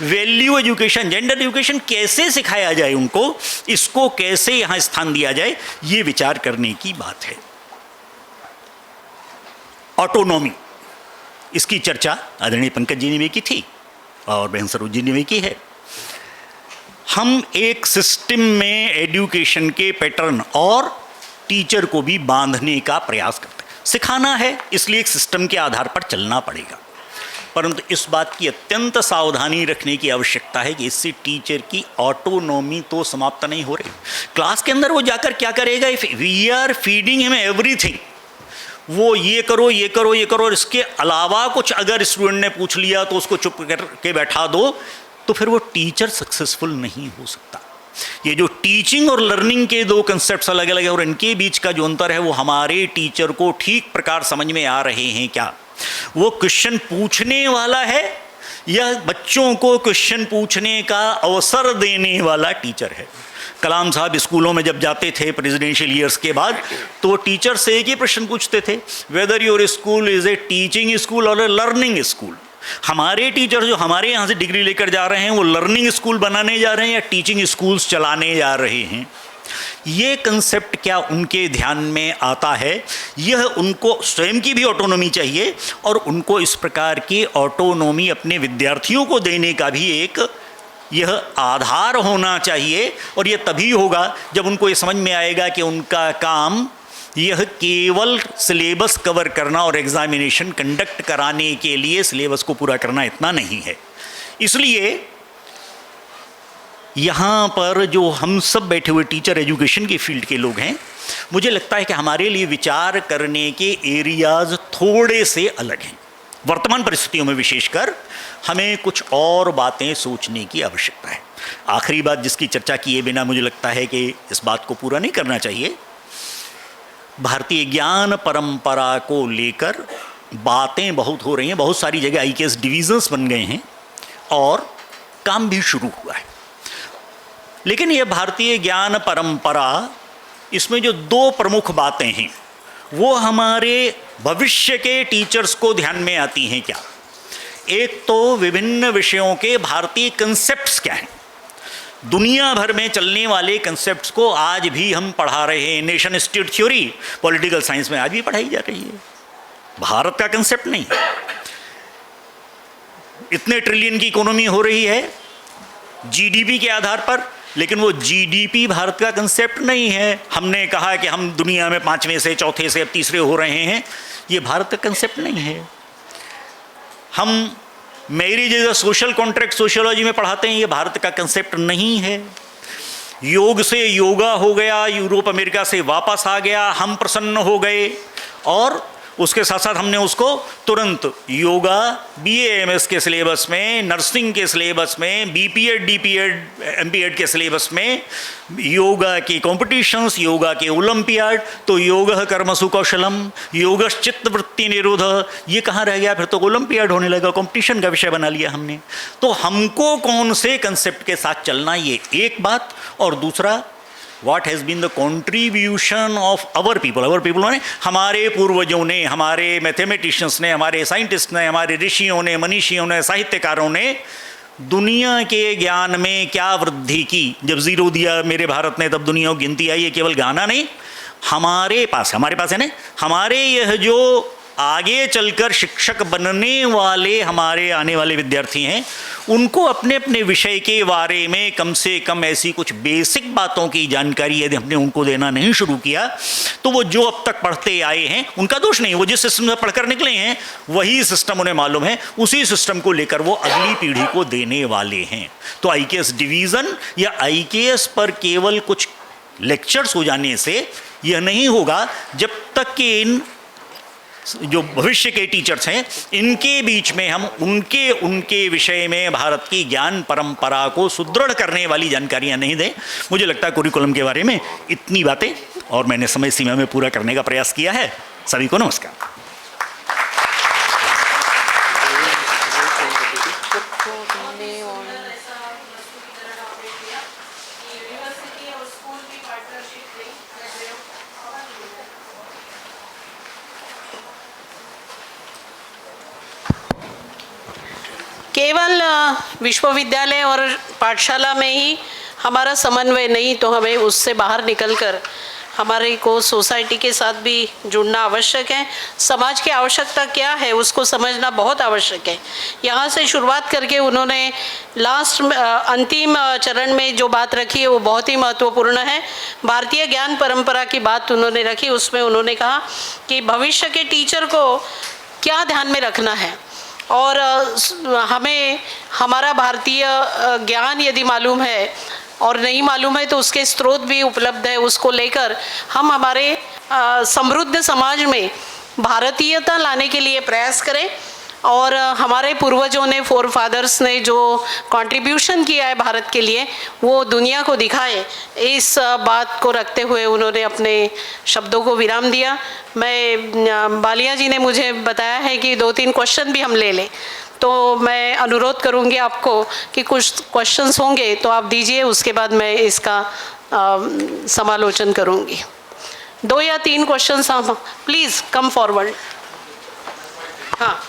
वैल्यू एजुकेशन, जेंडर एजुकेशन कैसे सिखाया जाए उनको, इसको कैसे यहाँ स्थान दिया जाए, ये विचार करने की बात है। ऑटोनॉमी, इसकी चर्चा आदरणीय पंकज जी ने भी की थी और बहन सरोज जी ने भी की है। हम एक सिस्टम में एजुकेशन के पैटर्न और टीचर को भी बांधने का प्रयास करते हैं। सिखाना है इसलिए एक सिस्टम के आधार पर चलना पड़ेगा, परंतु इस बात की अत्यंत सावधानी रखने की आवश्यकता है कि इससे टीचर की ऑटोनॉमी तो समाप्त नहीं हो रही। क्लास के अंदर वो जाकर क्या करेगा? If we are feeding him everything, वो ये करो ये करो ये करो और इसके अलावा कुछ अगर स्टूडेंट ने पूछ लिया तो उसको चुप करके बैठा दो, तो फिर वो टीचर सक्सेसफुल नहीं हो सकता। ये जो टीचिंग और लर्निंग के 2 कंसेप्ट्स अलग अलग है और इनके बीच का जो अंतर है वो हमारे टीचर को ठीक प्रकार समझ में आ रहे हैं क्या? वो क्वेश्चन पूछने वाला है या बच्चों को क्वेश्चन पूछने का अवसर देने वाला टीचर है? कलाम साहब स्कूलों में जब जाते थे प्रेसिडेंशियल ईयर्स के बाद, तो वो टीचर से एक ही प्रश्न पूछते थे, whether your school is a teaching school और ए लर्निंग स्कूल। हमारे टीचर जो हमारे यहाँ से डिग्री लेकर जा रहे हैं वो लर्निंग स्कूल बनाने जा रहे हैं या टीचिंग स्कूल्स चलाने जा रहे हैं? ये कंसेप्ट क्या उनके ध्यान में आता है? यह उनको स्वयं की भी ऑटोनॉमी चाहिए और उनको इस प्रकार की ऑटोनॉमी अपने विद्यार्थियों को देने का भी एक यह आधार होना चाहिए। और यह तभी होगा जब उनको ये समझ में आएगा कि उनका काम यह केवल सिलेबस कवर करना और एग्जामिनेशन कंडक्ट कराने के लिए सिलेबस को पूरा करना इतना नहीं है। इसलिए यहाँ पर जो हम सब बैठे हुए टीचर एजुकेशन के फील्ड के लोग हैं, मुझे लगता है कि हमारे लिए विचार करने के एरियाज थोड़े से अलग हैं। वर्तमान परिस्थितियों में विशेषकर हमें कुछ और बातें सोचने की आवश्यकता है। आखिरी बात जिसकी चर्चा किए बिना मुझे लगता है कि इस बात को पूरा नहीं करना चाहिए, भारतीय ज्ञान परंपरा को लेकर बातें बहुत हो रही हैं, बहुत सारी जगह IKS डिवीजन्स बन गए हैं और काम भी शुरू हुआ है। लेकिन यह भारतीय ज्ञान परंपरा, इसमें जो 2 प्रमुख बातें हैं वो हमारे भविष्य के टीचर्स को ध्यान में आती हैं क्या? एक तो विभिन्न विषयों के भारतीय कंसेप्ट्स क्या हैं, दुनिया भर में चलने वाले कंसेप्ट्स को आज भी हम पढ़ा रहे हैं। Nation state theory political science में आज भी पढ़ाई जा रही है, भारत का कंसेप्ट नहीं। इतने ट्रिलियन की इकोनॉमी हो रही है GDP के आधार पर, लेकिन वो GDP भारत का कंसेप्ट नहीं है। हमने कहा कि हम दुनिया में 5वें से 4थे से अब 3रे हो रहे हैं, ये भारत का कंसेप्ट नहीं है। हम marriage is a social contract sociology में पढ़ाते हैं, ये भारत का कंसेप्ट नहीं है। योग से योगा हो गया, यूरोप अमेरिका से वापस आ गया, हम प्रसन्न हो गए और उसके साथ साथ हमने उसको तुरंत योगा BA MS के सिलेबस में, नर्सिंग के सिलेबस में, BPEd DPEd MPEd के सिलेबस में योगा के कॉम्पिटिशन्स, योगा के ओलंपियाड, तो योगः कर्मसु कौशलम, योगश्च चित्तवृत्ति निरोध, ये कहाँ रह गया? फिर तो ओलंपियाड होने लगा, कंपटीशन का विषय बना लिया हमने। तो हमको कौन से कंसेप्ट के साथ चलना, ये एक बात। और दूसरा, What has been the contribution of our people माने हमारे पूर्वजों ने, हमारे मैथमेटिशियंस ने, हमारे साइंटिस्ट ने, हमारे ऋषियों ने, मनीषियों ने, साहित्यकारों ने दुनिया के ज्ञान में क्या वृद्धि की। जब जीरो दिया मेरे भारत ने तब दुनिया की गिनती आई। ये केवल गाना नहीं, हमारे पास है ना, हमारे यह जो आगे चलकर शिक्षक बनने वाले हमारे आने वाले विद्यार्थी हैं, उनको अपने अपने विषय के बारे में कम से कम ऐसी कुछ बेसिक बातों की जानकारी यदि हमने उनको देना नहीं शुरू किया, तो वो जो अब तक पढ़ते आए हैं उनका दोष नहीं, वो जिस सिस्टम से पढ़कर निकले हैं वही सिस्टम उन्हें मालूम है, उसी सिस्टम को लेकर वो अगली पीढ़ी को देने वाले हैं। तो IKS डिवीज़न या IKS पर केवल कुछ लेक्चर्स हो जाने से यह नहीं होगा, जब तक कि इन जो भविष्य के टीचर्स हैं इनके बीच में हम उनके विषय में भारत की ज्ञान परंपरा को सुदृढ़ करने वाली जानकारियां नहीं दें। मुझे लगता है कुरिकुलम के बारे में इतनी बातें, और मैंने समय सीमा में पूरा करने का प्रयास किया है। सभी को नमस्कार। केवल विश्वविद्यालय और पाठशाला में ही हमारा समन्वय नहीं, तो हमें उससे बाहर निकलकर हमारे को सोसाइटी के साथ भी जुड़ना आवश्यक है। समाज की आवश्यकता क्या है उसको समझना बहुत आवश्यक है। यहाँ से शुरुआत करके उन्होंने अंतिम चरण में जो बात रखी है वो बहुत ही महत्वपूर्ण है। भारतीय ज्ञान परंपरा की बात उन्होंने रखी, उसमें उन्होंने कहा कि भविष्य के टीचर को क्या ध्यान में रखना है, और हमें हमारा भारतीय ज्ञान यदि मालूम है और नहीं मालूम है तो उसके स्रोत भी उपलब्ध है, उसको लेकर हम हमारे समृद्ध समाज में भारतीयता लाने के लिए प्रयास करें। और हमारे पूर्वजों ने, फोर फादर्स ने जो कंट्रीब्यूशन किया है भारत के लिए, वो दुनिया को दिखाए, इस बात को रखते हुए उन्होंने अपने शब्दों को विराम दिया। मैं बालिया जी ने मुझे बताया है कि 2-3 क्वेश्चन भी हम ले लें, तो मैं अनुरोध करूंगी आपको कि कुछ क्वेश्चंस होंगे तो आप दीजिए, उसके बाद मैं इसका समालोचन करूंगी। 2 या 3 क्वेश्चंस हम, प्लीज़ कम फॉरवर्ड। हाँ,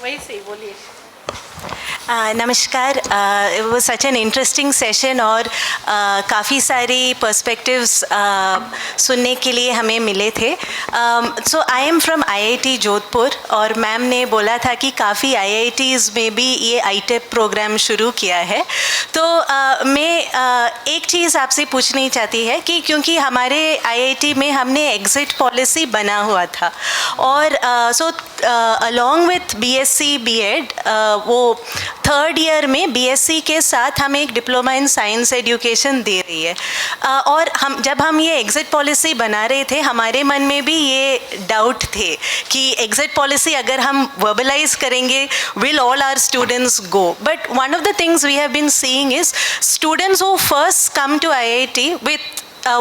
वही से बोलिए। नमस्कार। It was such an interesting session और काफ़ी सारी पर्सपेक्टिव्स सुनने के लिए हमें मिले थे। So I am from IIT Jodhpur, और मैम ने बोला था कि काफ़ी IITs में भी ये ITEP प्रोग्राम शुरू किया है। तो मैं एक चीज़ आपसे पूछनी चाहती है कि क्योंकि हमारे IIT में हमने एग्ज़िट पॉलिसी बना हुआ था, और so along with BSc B.Ed वो 3rd ईयर में BSc के साथ हमें एक डिप्लोमा इन साइंस एजुकेशन दे रही है। और जब हम ये एग्ज़िट पॉलिसी बना रहे थे, हमारे मन में भी ये डाउट थे कि एग्ज़िट पॉलिसी अगर हम वर्बलाइज करेंगे, will all our students go? But one of the things we have been seeing is students who first come to IIT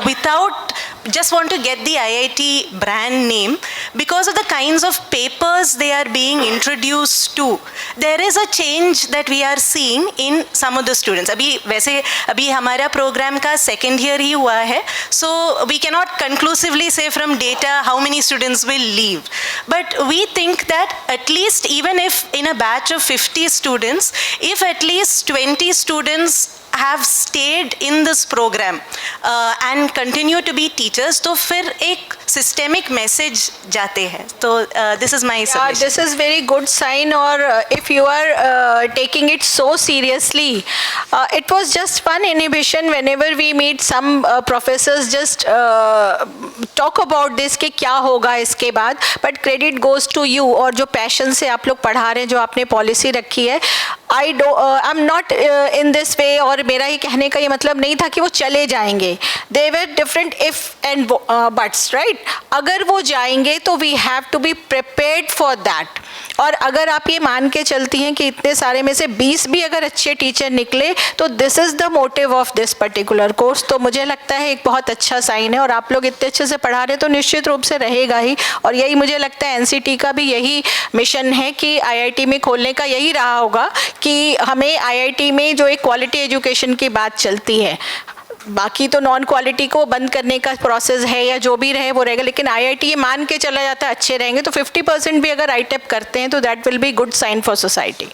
without just want to get the IIT brand name, because of the kinds of papers they are being introduced to, there is a change that we are seeing in some of the students. अभी हमारा प्रोग्राम का 2nd year ही हुआ है, so we cannot conclusively say from data how many students will leave, but we think that at least even if in a batch of 50 students, if at least 20 students have stayed in this program and continue to be teachers, तो फिर एक systemic message जाते हैं। तो this is my suggestion. This is very good sign, or if you are taking it so seriously, it was just fun inhibition whenever we meet some professors just talk about this कि क्या होगा इसके बाद, but credit goes to you, और जो passion से आप लोग पढ़ा रहे हैं, जो आपने policy रखी है, आई am not in this way, और मेरा ही कहने का ये मतलब नहीं था कि वो चले जाएंगे. They were different ifs and buts, right. अगर वो जाएंगे तो we have to be prepared for that. और अगर आप ये मान के चलती हैं कि इतने सारे में से 20 भी अगर अच्छे टीचर निकले तो this is the motive of this particular course. तो मुझे लगता है एक बहुत अच्छा साइन है, और आप लोग इतने अच्छे से पढ़ा रहे हैं तो निश्चित रूप से रहेगा ही. और यही मुझे लगता है एनसीटी का भी यही मिशन है कि आईआईटी में खोलने का यही रहा होगा कि हमें आईआईटी में जो एक क्वालिटी एजुकेशन की बात चलती है, बाकी तो नॉन क्वालिटी को बंद करने का प्रोसेस है या जो भी रहे वो रहेगा, लेकिन आईआईटी ये मान के चला जाता है अच्छे रहेंगे तो 50% भी अगर आईटेप करते हैं तो that will be good sign for society.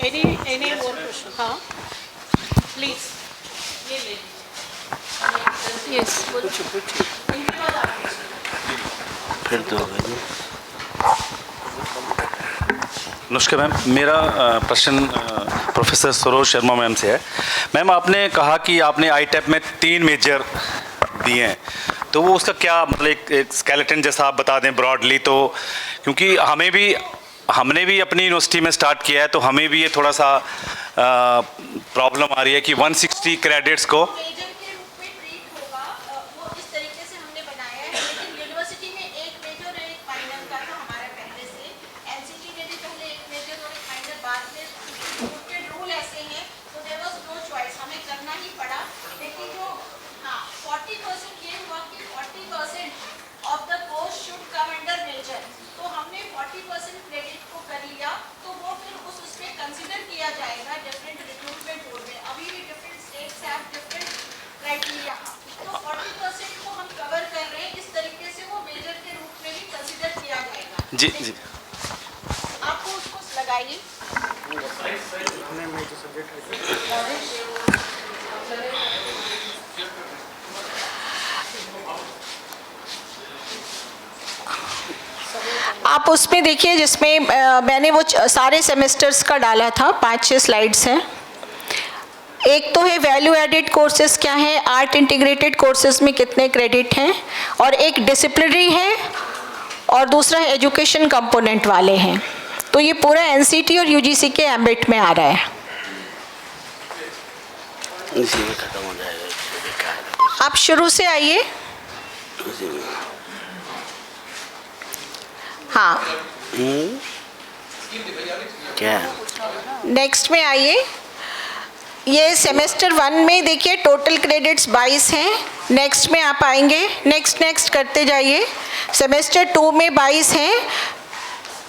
Any more question? हाँ प्लीज. यस फिर तो नमस्कार मैम, मेरा प्रश्न प्रोफेसर सरोज शर्मा मैम से है. मैम, आपने कहा कि आपने आईटेप में 3 मेजर दिए हैं, तो वो उसका क्या मतलब एक स्केलेटन जैसा आप बता दें ब्रॉडली. तो क्योंकि हमने भी अपनी यूनिवर्सिटी में स्टार्ट किया है तो हमें भी ये थोड़ा सा प्रॉब्लम आ रही है कि 160 क्रेडिट्स को जी जी आपको उसको लगाइए. आप उसमें देखिए जिसमें मैंने वो सारे सेमेस्टर्स का डाला था, 5-6 स्लाइड्स हैं. एक तो है वैल्यू एडेड कोर्सेज क्या है, आर्ट इंटीग्रेटेड कोर्सेज में कितने क्रेडिट हैं, और एक डिसिप्लिनरी है, और दूसरा है एजुकेशन कंपोनेंट वाले हैं. तो ये पूरा एनसीटी और यूजीसी के एम्बिट में आ रहा है. इसी में खत्म हो जाएगा. आप शुरू से आइए. हाँ, क्या नेक्स्ट में आइए. ये सेमेस्टर 1 में देखिए टोटल क्रेडिट्स 22 हैं. नेक्स्ट में आप आएंगे, नेक्स्ट करते जाइए. सेमेस्टर 2 में 22 हैं.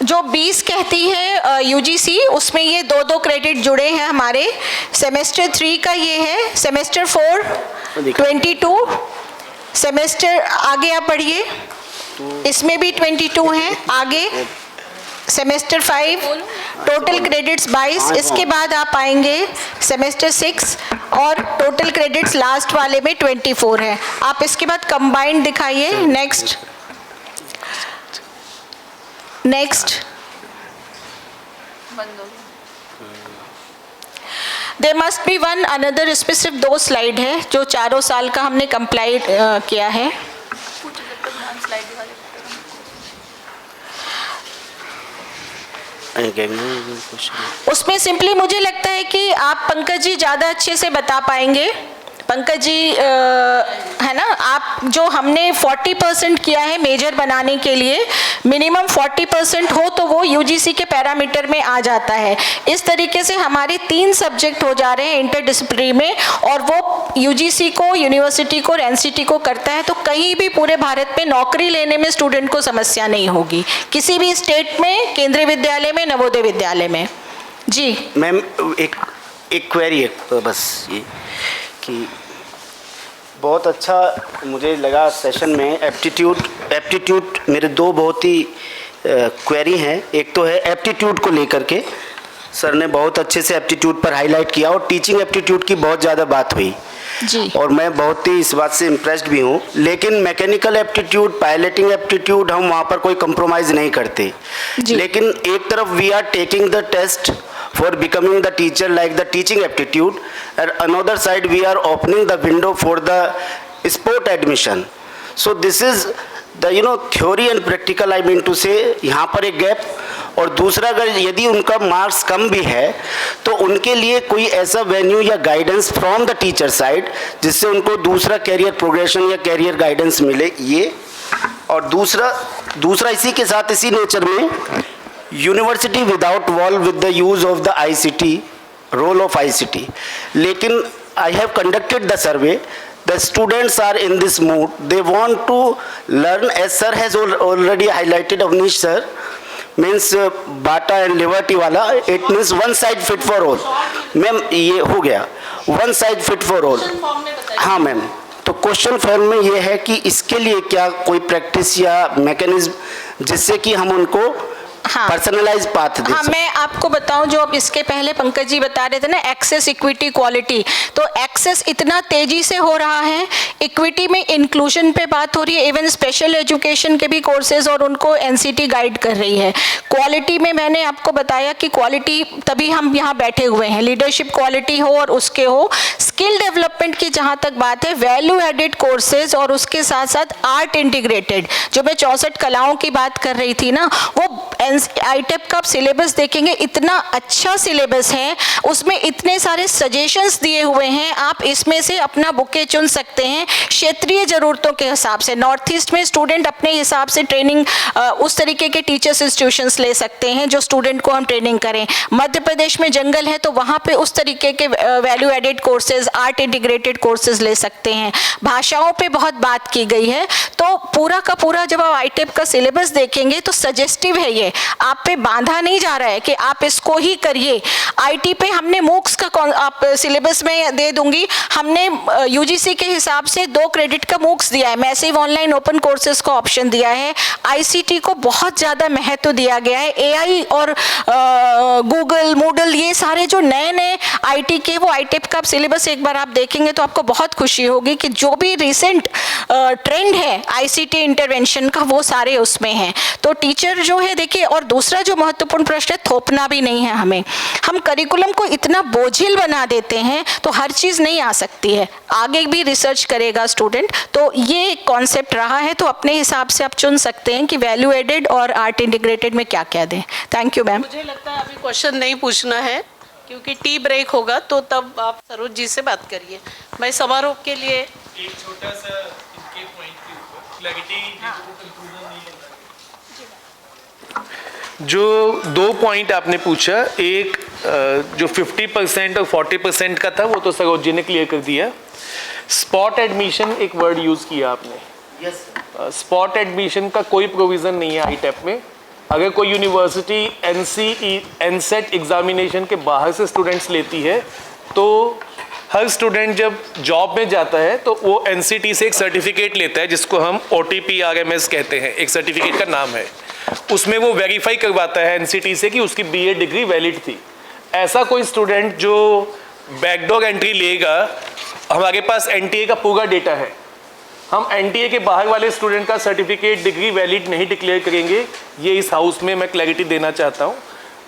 जो 20 कहती है यूजीसी, उसमें ये 2-2 क्रेडिट जुड़े हैं हमारे. सेमेस्टर 3 का ये है. सेमेस्टर 4 22. सेमेस्टर आगे आप पढ़िए, इसमें भी 22 हैं. आगे सेमेस्टर 5 टोटल क्रेडिट्स 22. इसके बाद आप आएंगे सेमेस्टर 6 और टोटल क्रेडिट्स लास्ट वाले में 24 है. आप इसके बाद कंबाइंड दिखाइए. Next there must be one another. इस पर सिर्फ 2 स्लाइड है जो 4 साल का हमने कंप्लाई किया है. उसमें सिंपली मुझे लगता है कि आप पंकज जी ज़्यादा अच्छे से बता पाएंगे. पंकज जी है ना, आप जो हमने 40% किया है मेजर बनाने के लिए, मिनिमम 40% हो तो वो यूजीसी के पैरामीटर में आ जाता है. इस तरीके से हमारे 3 सब्जेक्ट हो जा रहे हैं इंटरडिसिप्लिनरी में, और वो यूजीसी को, यूनिवर्सिटी को और एनसीटी को करता है. तो कहीं भी पूरे भारत में नौकरी लेने में स्टूडेंट को समस्या नहीं होगी, किसी भी स्टेट में, केंद्रीय विद्यालय में, नवोदय विद्यालय में. जी मैम, एक क्वेरी है बस ये कि बहुत अच्छा मुझे लगा सेशन में एप्टीट्यूड मेरे 2 बहुत ही क्वेरी हैं. एक तो है एप्टीट्यूड को लेकर के, सर ने बहुत अच्छे से एप्टीट्यूड पर हाईलाइट किया, और टीचिंग एप्टीट्यूड की बहुत ज़्यादा बात हुई जी, और मैं बहुत ही इस बात से इम्प्रेस्ड भी हूँ. लेकिन मैकेनिकल एप्टीट्यूड, पायलटिंग एप्टीट्यूड, हम वहाँ पर कोई कंप्रोमाइज़ नहीं करते. लेकिन एक तरफ we are taking the test for becoming the teacher like the teaching aptitude, and another side we are opening the window for the sport admission. So this is the theory and practical, I mean to say, यहाँ पर एक गैप. और दूसरा अगर यदि उनका मार्क्स कम भी है तो उनके लिए कोई ऐसा वेन्यू या guidance from the teacher side जिससे उनको दूसरा कैरियर प्रोग्रेशन या कैरियर गाइडेंस मिले, ये। और दूसरा इसी के साथ इसी नेचर में university without wall with the use of the ICT, role of ICT. लेकिन I have conducted the survey, the students are in this mood, they want to learn, as sir has already highlighted, Avnish sir, means bata and liberty wala, it means one size fit for all। Ma'am ये हो गया one size fit for all। हाँ मैम, तो क्वेश्चन फॉर्म में ये है कि इसके लिए क्या कोई प्रैक्टिस या मैकेनिज्म जिससे कि हम उनको हाँ, पर्सनलाइज पाथ दे। हाँ, मैं आपको बताऊं, जो अब इसके पहले पंकज जी बता रहे थे ना, एक्सेस, इक्विटी, क्वालिटी, तो एक्सेस इतना तेजी से हो रहा है, इक्विटी में इंक्लूजन पे बात हो रही है, इवन स्पेशल एजुकेशन के भी कोर्सेज और उनको एनसीटी गाइड कर रही है। क्वालिटी में मैंने आपको बताया कि क्वालिटी तभी हम यहाँ बैठे हुए हैं, लीडरशिप क्वालिटी हो और उसके हो। स्किल डेवलपमेंट की जहाँ तक बात है, वैल्यू एडेड कोर्सेज और उसके साथ साथ आर्ट इंटीग्रेटेड, जो मैं 64 कलाओं की बात कर रही थी ना, वो आईटेप का आप सिलेबस देखेंगे, इतना अच्छा सिलेबस है, उसमें इतने सारे सजेशंस दिए हुए हैं, आप इसमें से अपना बुके चुन सकते हैं क्षेत्रीय ज़रूरतों के हिसाब से। नॉर्थ ईस्ट में स्टूडेंट अपने हिसाब से ट्रेनिंग उस तरीके के टीचर्स इंस्टीट्यूशंस ले सकते हैं जो स्टूडेंट को हम ट्रेनिंग करें। मध्य प्रदेश में जंगल है तो वहाँ पे उस तरीके के value added courses, art integrated courses ले सकते हैं। भाषाओं पे बहुत बात की गई है, तो पूरा का पूरा जब आप आईटेप का सिलेबस देखेंगे तो सजेस्टिव है, ये आप पे बांधा नहीं जा रहा है कि आप इसको ही करिए। आईटी पे हमने मूक्स का आप सिलेबस में दे दूंगी, हमने यूजीसी के हिसाब से 2 क्रेडिट का मूक्स दिया है, मैसिव ऑनलाइन ओपन कोर्सेज का ऑप्शन दिया है, आईसीटी को बहुत ज़्यादा महत्व दिया गया है, एआई और गूगल, मूडल, ये सारे जो नए नए आईटी के, वो आईटेप का सिलेबस एक बार आप देखेंगे तो आपको बहुत खुशी होगी कि जो भी रिसेंट ट्रेंड है आईसीटी इंटरवेंशन का, वो सारे उसमें हैं। तो टीचर जो है, देखिए, और दूसरा जो महत्वपूर्ण प्रश्न है, थोपना भी नहीं है हमें। हम करिकुलम को इतना बोझिल बना देते हैं तो हर चीज़ नहीं आ सकती है, आगे भी रिसर्च करेगा स्टूडेंट। तो ये कॉन्सेप्ट रहा है, तो अपने हिसाब से आप चुन सकते हैं कि वैल्यू एडेड और आर्ट इंटीग्रेटेड में क्या क्या दें। Thank you ma'am. मुझे लगता है अभी क्वेश्चन नहीं पूछना है क्योंकि टी ब्रेक होगा, तो तब आप सरोज जी से बात करिए। मैं समारोह के लिए एक छोटा सा इनके पॉइंट के ऊपर क्लैरिटी कंक्लूजन नहीं होता है। जो 2 पॉइंट आपने पूछा, एक जो 50% और 40% का था, वो तो सरोज जी ने क्लियर कर दिया। स्पॉट एडमिशन एक वर्ड यूज़ किया आपने। स्पॉट एडमिशन का कोई प्रोविज़न नहीं है आईटेप में। अगर कोई यूनिवर्सिटी एनसेट एग्जामिनेशन के बाहर से स्टूडेंट्स लेती है तो हर स्टूडेंट जब जॉब में जाता है तो वो एनसीटी से एक सर्टिफिकेट लेता है जिसको हम OTPRMS कहते हैं, एक सर्टिफिकेट का नाम है। उसमें वो वेरीफाई करवाता है एनसीटी से कि उसकी BA डिग्री वैलिड थी। ऐसा कोई स्टूडेंट जो बैकडोर एंट्री लेगा, हमारे पास NTA का पूरा डेटा है, हम NTA के बाहर वाले स्टूडेंट का सर्टिफिकेट डिग्री वैलिड नहीं डिक्लेयर करेंगे। ये इस हाउस में मैं क्लैरिटी देना चाहता हूँ।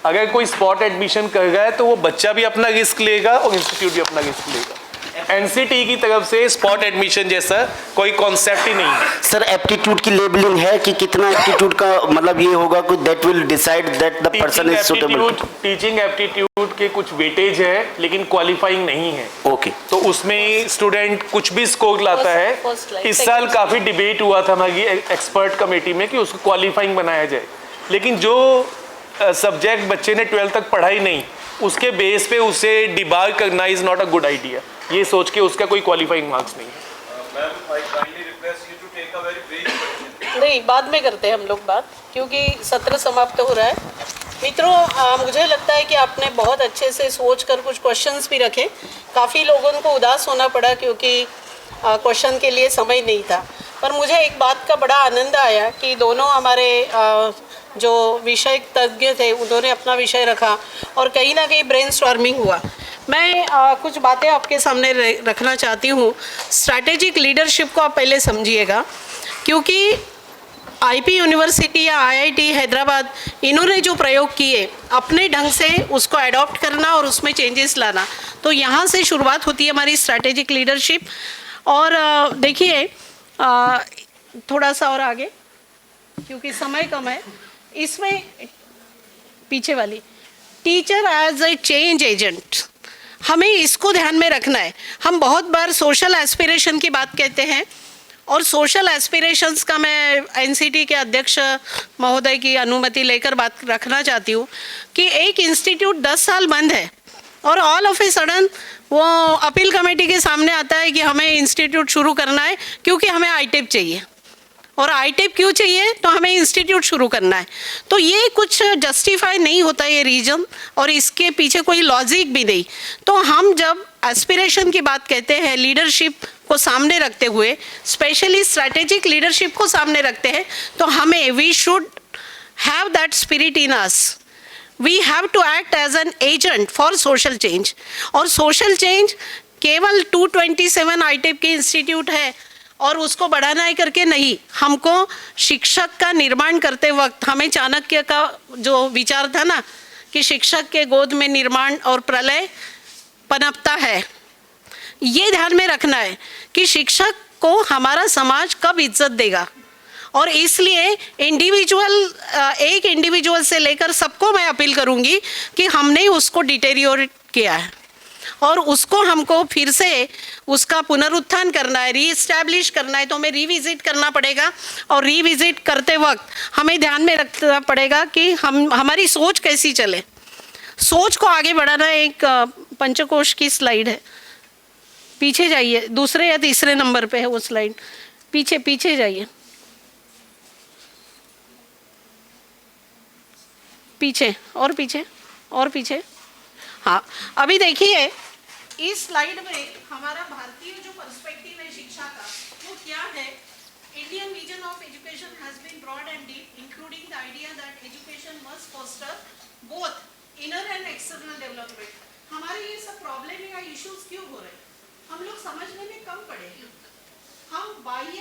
अगर कोई स्पॉट एडमिशन कर रहा है तो वो बच्चा भी अपना रिस्क लेगा और इंस्टीट्यूट भी अपना रिस्क लेगा। एनसीटी की तरफ से स्पॉट एडमिशन जैसा कोई कॉन्सेप्ट ही नहीं है। सर एप्टीट्यूड की लेबलिंग है कि कितना एप्टीट्यूड का मतलब ये होगा कि that will decide that the person is suitable. Teaching aptitude के कुछ वेटेज है लेकिन क्वालिफाइंग नहीं है। ओके, तो उसमें स्टूडेंट कुछ भी स्कोर लाता है। इस साल काफ़ी डिबेट हुआ था हमारी एक्सपर्ट कमेटी में कि उसको क्वालिफाइंग बनाया जाए, लेकिन जो सब्जेक्ट बच्चे ने 12th तक पढ़ाई नहीं, उसके बेस पे उसे डिबार करना is not a good idea. ये सोच के उसका कोई क्वालिफाइंग मार्क्स नहीं है। नहीं, बाद में करते हैं हम लोग बात, क्योंकि सत्र समाप्त हो रहा है। मित्रों, मुझे लगता है कि आपने बहुत अच्छे से सोच कर कुछ क्वेश्चंस भी रखे। काफ़ी लोगों को उदास होना पड़ा क्योंकि क्वेश्चन के लिए समय नहीं था, पर मुझे एक बात का बड़ा आनंद आया कि दोनों हमारे जो विषय तज्ञ थे उन्होंने अपना विषय रखा और कहीं ना कहीं ब्रेनस्टॉर्मिंग हुआ। मैं कुछ बातें आपके सामने रखना चाहती हूँ। स्ट्रैटेजिक लीडरशिप को आप पहले समझिएगा, क्योंकि आईपी यूनिवर्सिटी या आईआईटी हैदराबाद, इन्होंने जो प्रयोग किए अपने ढंग से उसको अडॉप्ट करना और उसमें चेंजेस लाना, तो यहाँ से शुरुआत होती है हमारी स्ट्रैटेजिक लीडरशिप। और देखिए, थोड़ा सा और आगे, क्योंकि समय कम है, इसमें पीछे वाली, teacher as a change agent, हमें इसको ध्यान में रखना है। हम बहुत बार सोशल एस्पिरेशन की बात कहते हैं, और सोशल एस्पिरेशंस का मैं एनसीटी के अध्यक्ष महोदय की अनुमति लेकर बात रखना चाहती हूँ कि एक इंस्टीट्यूट 10 साल बंद है और ऑल ऑफ ए सडन वो अपील कमेटी के सामने आता है कि हमें इंस्टीट्यूट शुरू करना है क्योंकि हमें आईटेप चाहिए, और आईटेप क्यों चाहिए, तो हमें इंस्टीट्यूट शुरू करना है। तो ये कुछ जस्टिफाई नहीं होता ये रीजन, और इसके पीछे कोई लॉजिक भी नहीं। तो हम जब एस्पिरेशन की बात कहते हैं, लीडरशिप को सामने रखते हुए, स्पेशली स्ट्रैटेजिक लीडरशिप को सामने रखते हैं, तो हमें we should have that spirit in us. We have to act as an agent for social change. और सोशल चेंज केवल 227 आईटेप के इंस्टीट्यूट है और उसको बढ़ाना है करके नहीं, हमको शिक्षक का निर्माण करते वक्त, हमें चाणक्य का जो विचार था ना कि शिक्षक के गोद में निर्माण और प्रलय पनपता है, ये ध्यान में रखना है कि शिक्षक को हमारा समाज कब इज्जत देगा। और इसलिए एक इंडिविजुअल से लेकर सबको मैं अपील करूंगी कि हमने उसको डिटेरियोरेट किया है और उसको हमको फिर से उसका पुनरुत्थान करना है, रीएस्टैब्लिश करना है, तो हमें रिविजिट करना पड़ेगा। और रिविजिट करते वक्त हमें ध्यान में रखना पड़ेगा कि हमारी सोच कैसी चले, सोच को आगे बढ़ाना। एक पंचकोश की स्लाइड है, पीछे जाइए, दूसरे या तीसरे नंबर पे है वो स्लाइड, पीछे जाइए, और पीछे। हाँ, अभी देखिए इस स्लाइड में हमारा भारतीय जो पर्सपेक्टिव है शिक्षा का, वो क्या है। Indian vision of education has been broad and deep, including the idea that education must foster both inner and external development. हमारे ये सब प्रॉब्लम या इश्यूज क्यों हो रहे हैं, हम लोग समझने में कम पड़े। हम बाह्य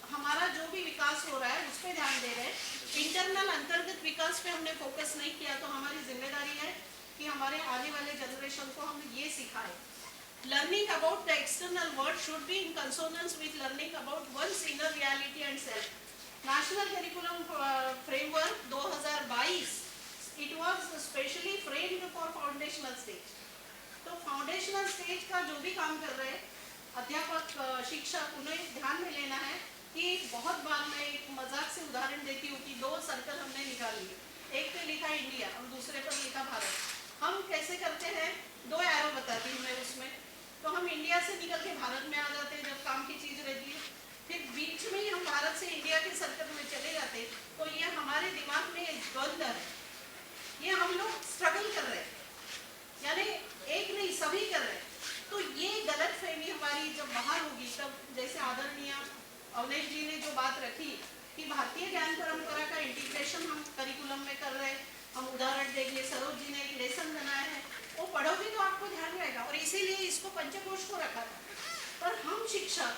हमारा जो भी विकास हो रहा है उस पर ध्यान दे रहे हैं, इंटरनल अंतर्गत विकास पे हमने फोकस नहीं किया। तो हमारी जिम्मेदारी है कि हमारे आने वाले जनरेशन को हम ये सिखाएं। Learning about the external world should be in consonance with learning about one's inner reality and self. National curriculum framework 2022 it was specially framed for foundational stage. तो फाउंडेशनल स्टेज का जो भी काम कर रहे हैं अध्यापक, शिक्षक, उन्हें ध्यान में लेना है कि बहुत बार मैं एक मजाक से उदाहरण देती हूँ कि 2 सर्कल हमने निकाली, एक पे लिखा इंडिया और दूसरे पर लिखा भारत। हम कैसे करते हैं, 2 एरो बताती हूँ मैं उसमें। तो हम इंडिया से निकल के भारत में आ जाते हैं जब काम की चीज़ रहती है, फिर बीच में ही हम भारत से इंडिया के सर्कल में चले जाते। तो ये हमारे दिमाग में एक द्वंद्व है, ये हम लोग स्ट्रगल कर रहे हैं, यानी एक नहीं सभी कर रहे हैं। तो ये गलत फहमी हमारी जब बाहर होगी, तब जैसे आदरणीय अवलेश जी ने जो बात रखी कि भारतीय ज्ञान परंपरा का इंटीग्रेशन हम करिकुलम में कर रहे हैं, हम उदाहरण देंगे, सरोज जी ने एक लेसन बनाया है, वो पढ़ोगे तो आपको ध्यान रहेगा। और इसीलिए इसको पंचकोश को रखा था। पर हम शिक्षक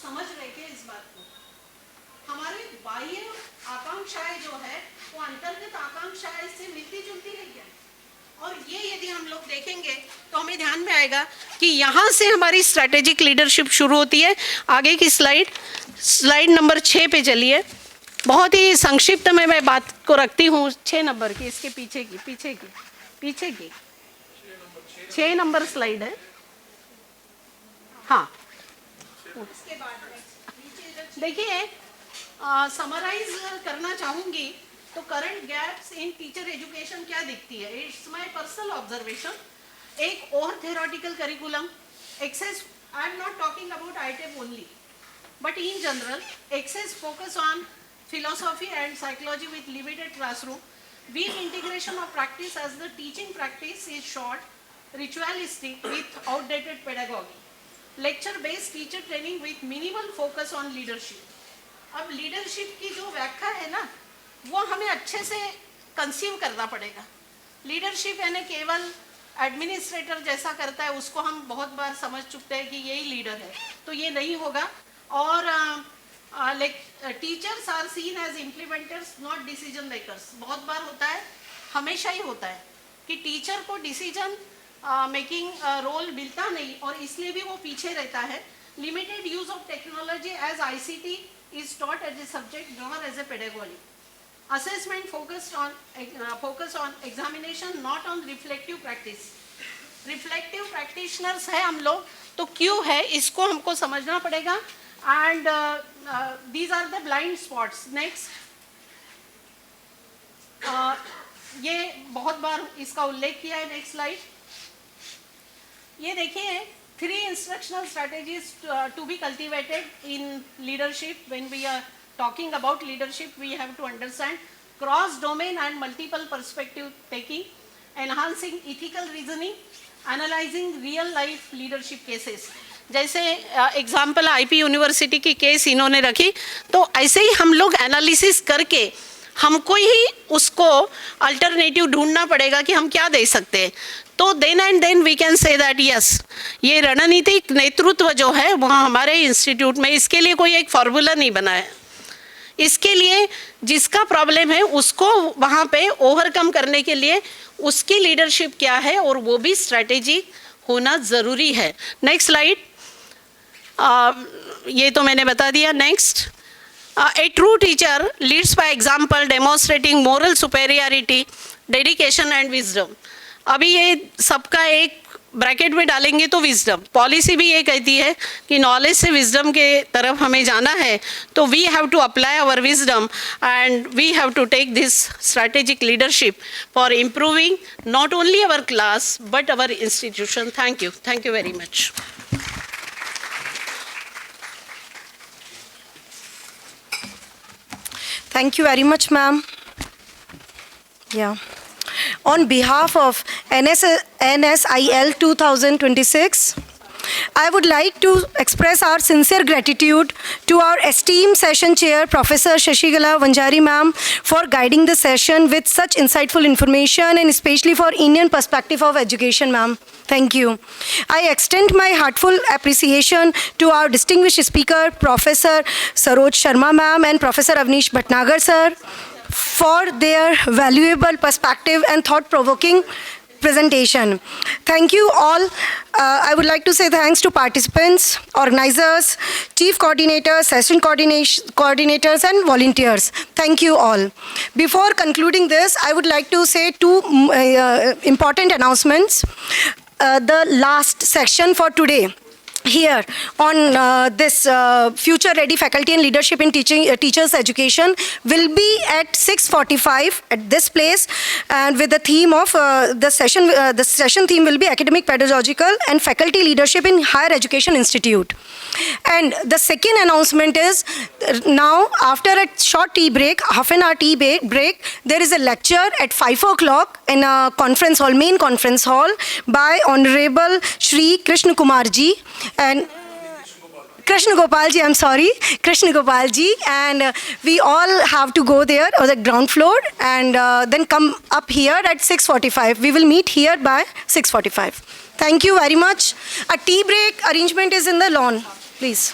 समझ रहे थे इस बात को, हमारे बाह्य आकांक्षाएं जो है वो अंतर्गत आकांक्षाएं से मिलती जुलती है क्या। और ये यदि हम लोग देखेंगे तो हमें ध्यान में आएगा कि यहाँ से हमारी स्ट्रैटेजिक लीडरशिप शुरू होती है। आगे की स्लाइड नंबर 6 पे चलिए। बहुत ही संक्षिप्त में मैं बात को रखती हूँ 6 नंबर की, इसके पीछे की 6 नंबर स्लाइड है। हाँ, देखिए समराइज करना चाहूँगी तो current gaps in teacher education क्या दिखती है। It's my personal observation. एक और theoretical curriculum excess, I am not talking about ITEP only, but in general excess focus on philosophy and psychology with limited classroom, weak integration of practice as the teaching practice is short, ritualistic with outdated pedagogy, lecture based teacher training with minimal focus on leadership. अब लीडरशिप की जो व्याख्या है ना, वो हमें अच्छे से कंसीव करना पड़ेगा। लीडरशिप यानी केवल एडमिनिस्ट्रेटर जैसा करता है उसको हम बहुत बार समझ चुके हैं कि यही लीडर है, तो ये नहीं होगा। और teachers are seen as implementers not decision makers. बहुत बार होता है, हमेशा ही होता है कि टीचर को डिसीजन मेकिंग रोल मिलता नहीं और इसलिए भी वो पीछे रहता है। Limited use of technology as ICT is taught as a subject not as a pedagogy. assessment focus on examination, not on reflective practice. Reflective practitioners है हम लोग, तो क्यों है इसको हमको समझना पड़ेगा. And these are the blind spots. Next. ये बहुत बार इसका उल्लेख किया है. Next slide. ये देखिए 3 instructional strategies to be cultivated in leadership. When we are talking about leadership, we have to understand cross domain and multiple perspective taking, enhancing ethical reasoning, analyzing real life leadership cases. जैसे एग्जाम्पल आईपी यूनिवर्सिटी की केस इन्होंने रखी, तो ऐसे ही हम लोग एनालिसिस करके हमको ही उसको अल्टरनेटिव ढूंढना पड़ेगा कि हम क्या दे सकते हैं. तो then and then we can say that yes, ये रणनीतिक नेतृत्व जो है वहाँ हमारे इंस्टीट्यूट में, इसके लिए कोई एक फार्मूला नहीं बना है. इसके लिए जिसका प्रॉब्लम है उसको वहाँ पे ओवरकम करने के लिए उसकी लीडरशिप क्या है और वो भी स्ट्रैटेजी होना ज़रूरी है. Next slide. ये तो मैंने बता दिया. Next. A true teacher leads by example, demonstrating moral superiority, dedication and wisdom. अभी ये सबका एक ब्रैकेट में डालेंगे तो विजडम. पॉलिसी भी ये कहती है कि नॉलेज से विजडम के तरफ हमें जाना है, तो we have to apply our wisdom and we have to take this strategic leadership for improving not only our class but our institution. Thank you very much. Thank you very much, ma'am. Yeah. On behalf of NSIL 2026, I would like to express our sincere gratitude to our esteemed session chair, Professor Shashigala Vanjari ma'am, for guiding the session with such insightful information and especially for Indian perspective of education, ma'am. Thank you. I extend my heartful appreciation to our distinguished speaker, Professor Saroj Sharma ma'am and Professor Avnish Bhatnagar sir, for their valuable perspective and thought-provoking presentation. Thank you all. I would like to say thanks to participants, organizers, chief coordinators, session coordinators and volunteers. Thank you all. Before concluding this, I would like to say 2 important announcements. The last section for today here on this future ready faculty and leadership in teachers education will be at 6:45 at this place, and with the theme of the session theme will be academic, pedagogical and faculty leadership in higher education institute. And the second announcement is, now after a short tea break, half an hour tea break, there is a lecture at 5 o'clock in a conference hall, main conference hall, by Honorable Shri Krishna Kumar ji and Krishna Gopal ji, I'm sorry, Krishna Gopal ji, and we all have to go there on the ground floor and then come up here at 6:45. We will meet here by 6:45. Thank you very much. A tea break arrangement is in the lawn, please.